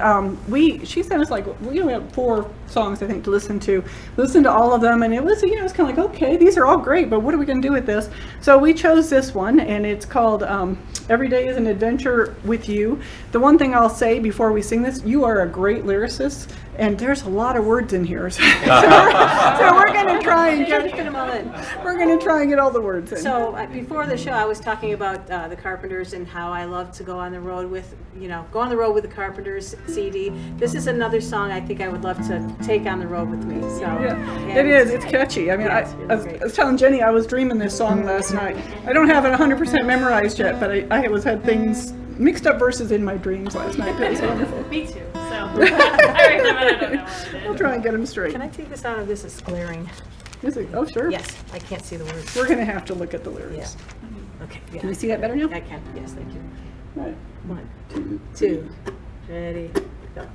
she sent us like we have 4 songs I think to listen to. Listened to all of them, and it was it's kind of like, okay, these are all great, but what are we going to do with this? So we chose this one, and it's called Every Day is an Adventure with You. The one thing I'll say before we sing this, you are a great lyricist, and there's a lot of words in here, so we're going to try and Try to fit them all in. we're going to try and get all the words in. So before the show, I was talking about the Carpenters and how I love to go on the road with, the Carpenters CD. This is another song I think I would love to take on the road with me. So yeah, it is. It's catchy. I mean, Yeah, it's really I great. was telling Jenny I was dreaming this song last night. I don't have it 100% memorized yet, but I had things mixed up verses in my dreams last night. It was wonderful. Me too. So I read them and I don't know what it We'll is. try and get them straight. Can I take this out of this? It's glaring. Oh, sure. Yes, I can't see the words. We're going to have to look at the Yeah. lyrics. Okay. Yeah. Can you see that better now? I can. Yes, thank you. Right. 1, 2, ready, go.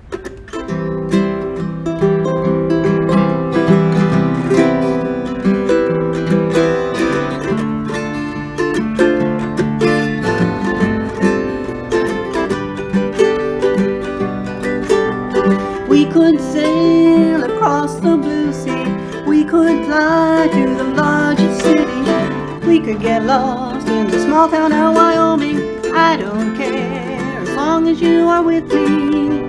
We could sail across the blue sea. We could fly to the largest city. We could get lost in the small town of Wyoming. I don't care as long as you are with me.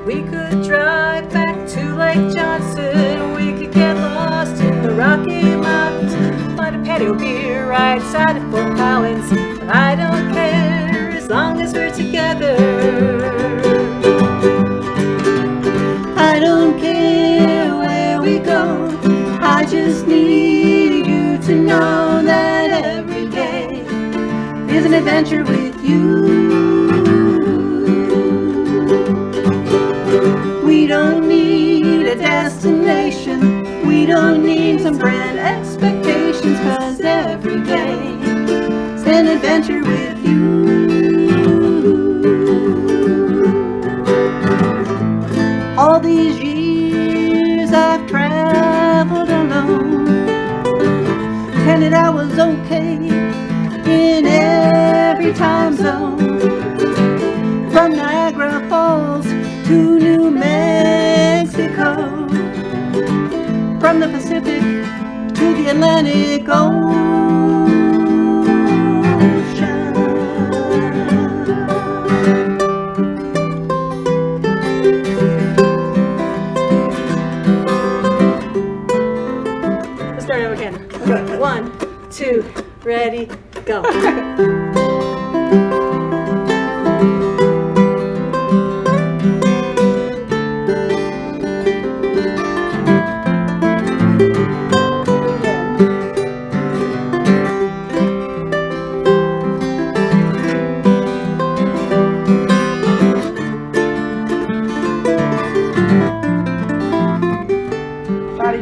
We could drive back to Lake Johnson. We could get lost in the Rocky Mountains. Find a patio beer right side of Fort Collins. I don't care as long as we're together. I don't care where we go. I just need you to know that every day is an adventure with you. We don't need a destination. We don't need some grand expectations, 'cause every day is an adventure with you. All these years I've traveled alone, tended out I was okay in every time zone. From Niagara Falls to New Mexico, from the Pacific to the Atlantic Ocean. Let's start over again. Okay. 1, 2, ready, go.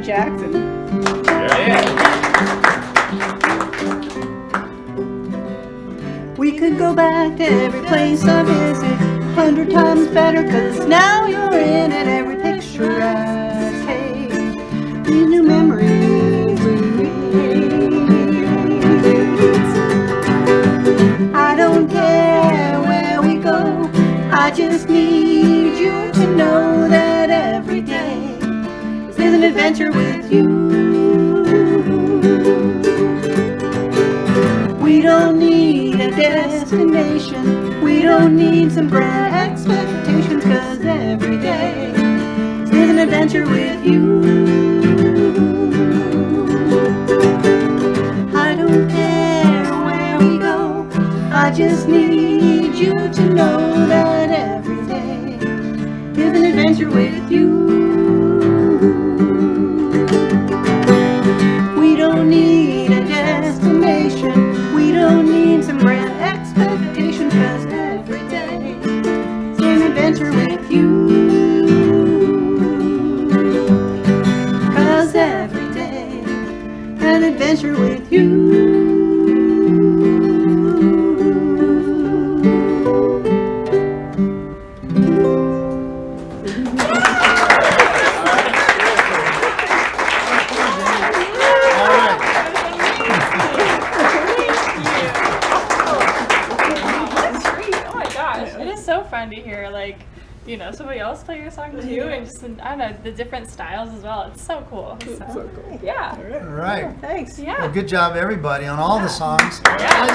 Jackson. We could go back to every place I visit 100 times better, 'cause now you're in it. Every picture I take, these new memories we create. I don't care where we go, I just need you to know that every day is an adventure with you. We don't need a destination, we don't need some grand expectations, 'cause every day is an adventure with you. I don't care where we go, I just need you to know that every day is an adventure with you. We don't need a destination, we don't need some grand expectations, 'cause every day is an adventure with you. 'Cause every day an adventure with you. To hear, like, you know, somebody else play your song too, and just, I don't know, the different styles as well. It's so cool. So cool. Yeah. All right. Thanks. Yeah. Well, good job, everybody, on all the songs. Yeah.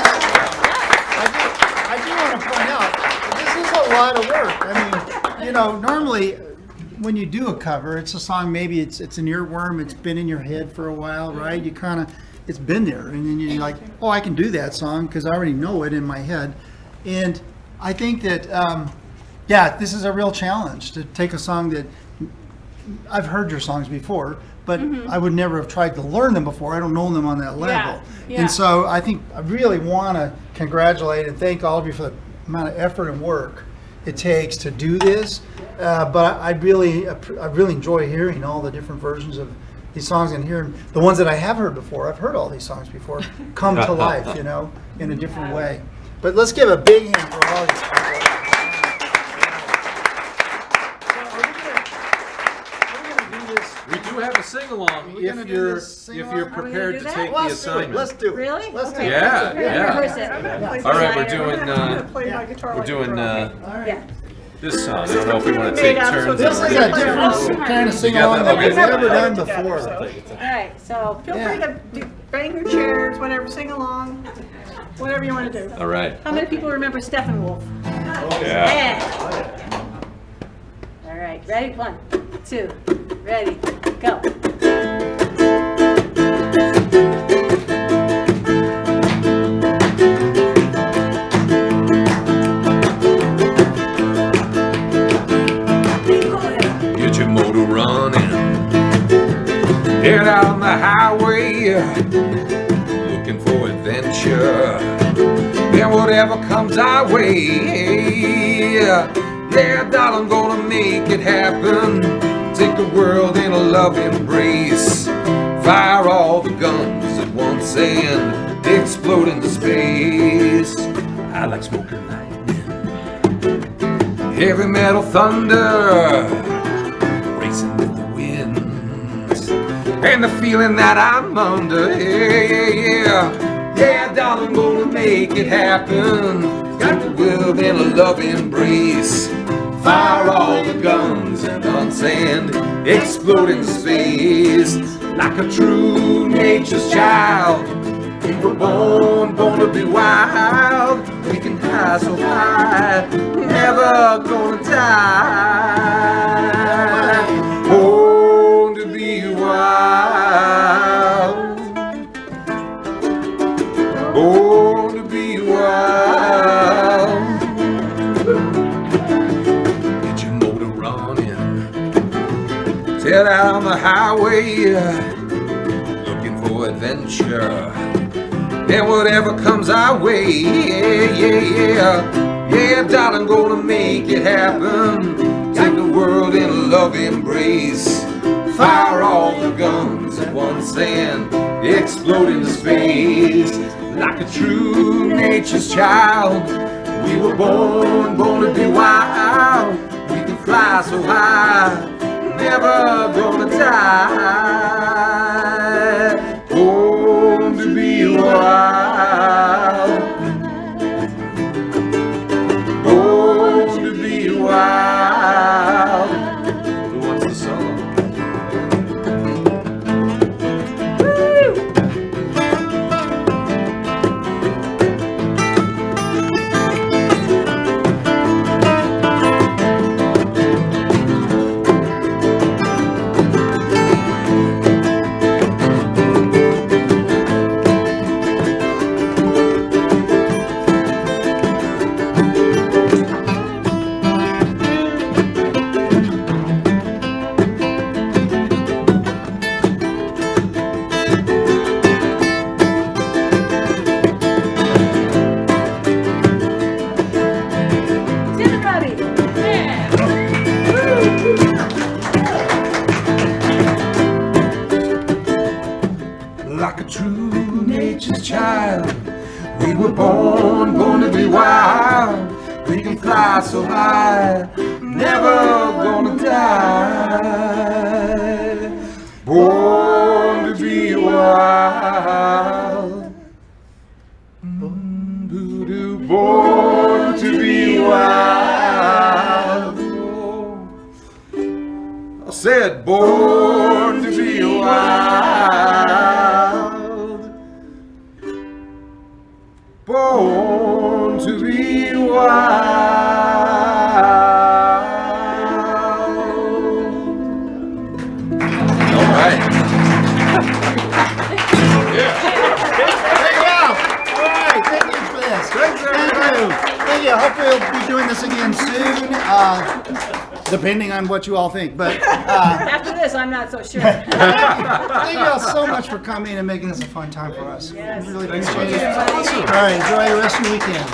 I do want to point out, this is a lot of work. I mean, you know, normally when you do a cover, it's a song, maybe it's an earworm, it's been in your head for a while, right? You kind of, it's been there, and then you're like, oh, I can do that song because I already know it in my head. And I think that, yeah, this is a real challenge to take a song that I've heard your songs before, but I would never have tried to learn them before. I don't know them on that level. Yeah. And so I think I really want to congratulate and thank all of you for the amount of effort and work it takes to do this. But I really enjoy hearing all the different versions of these songs and hearing the ones that I have heard before. I've heard all these songs before come to life, you know, in a different way. But let's give a big hand for all these people. We do have a sing-along if you're prepared to take the assignment. Let's do it. Really? Let's do Okay. it. Yeah, Rehearse yeah. it. All right, we're doing Play my guitar we're like doing a Yeah. this song. I don't know if we want to take turns. This is a different kind of sing-along that we've never done before. All right, so Feel free to bang your chairs, whatever, sing along, whatever you want to do. All right. how many people remember Steppenwolf? Yeah. Yeah. All right, ready? 1, 2, ready, go. Get your motor running, head out on the highway, looking for adventure, and whatever comes our way. Yeah, darling, gonna make it happen. Take the world in a love embrace, fire all the guns at once and explode into space. I like smoking lightning, heavy metal thunder, racing with the winds. and the feeling that I'm under. Yeah, darling, gonna make it happen. Got the world in a loving embrace. Fire all the guns and unsend, explode in space. Like a true nature's child, we were born to be wild. We can fly so high, never gonna die. Born to be wild. Born to be wild. Get your motor running, set out on the highway, looking for adventure. And whatever comes our way, yeah, darling, gonna make it happen. Take the world in a love embrace. Fire all the guns at once and explode into space. Like a true nature's child, we were born to be wild. We can fly so high, never gonna die. Born to be wild. Born to be wild. Who wants the solo? Like a true nature's child, we were born to be wild. We can fly so high, never gonna die. Born to be wild. Born to be wild. I said born to be wild. Born to be wild. All right. There you go. All right, thank you for this. Thank you. Thank you. Hopefully we'll be doing this again soon, depending on what you all think. But After this, I'm not so sure. thank you all so much for coming and making this a fun time for us. Yes. We really appreciate it. All right, enjoy the rest of your weekend.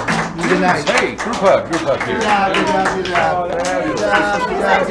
Good night. Hey, group hug here. Good job, good job, good job. Good job, good job.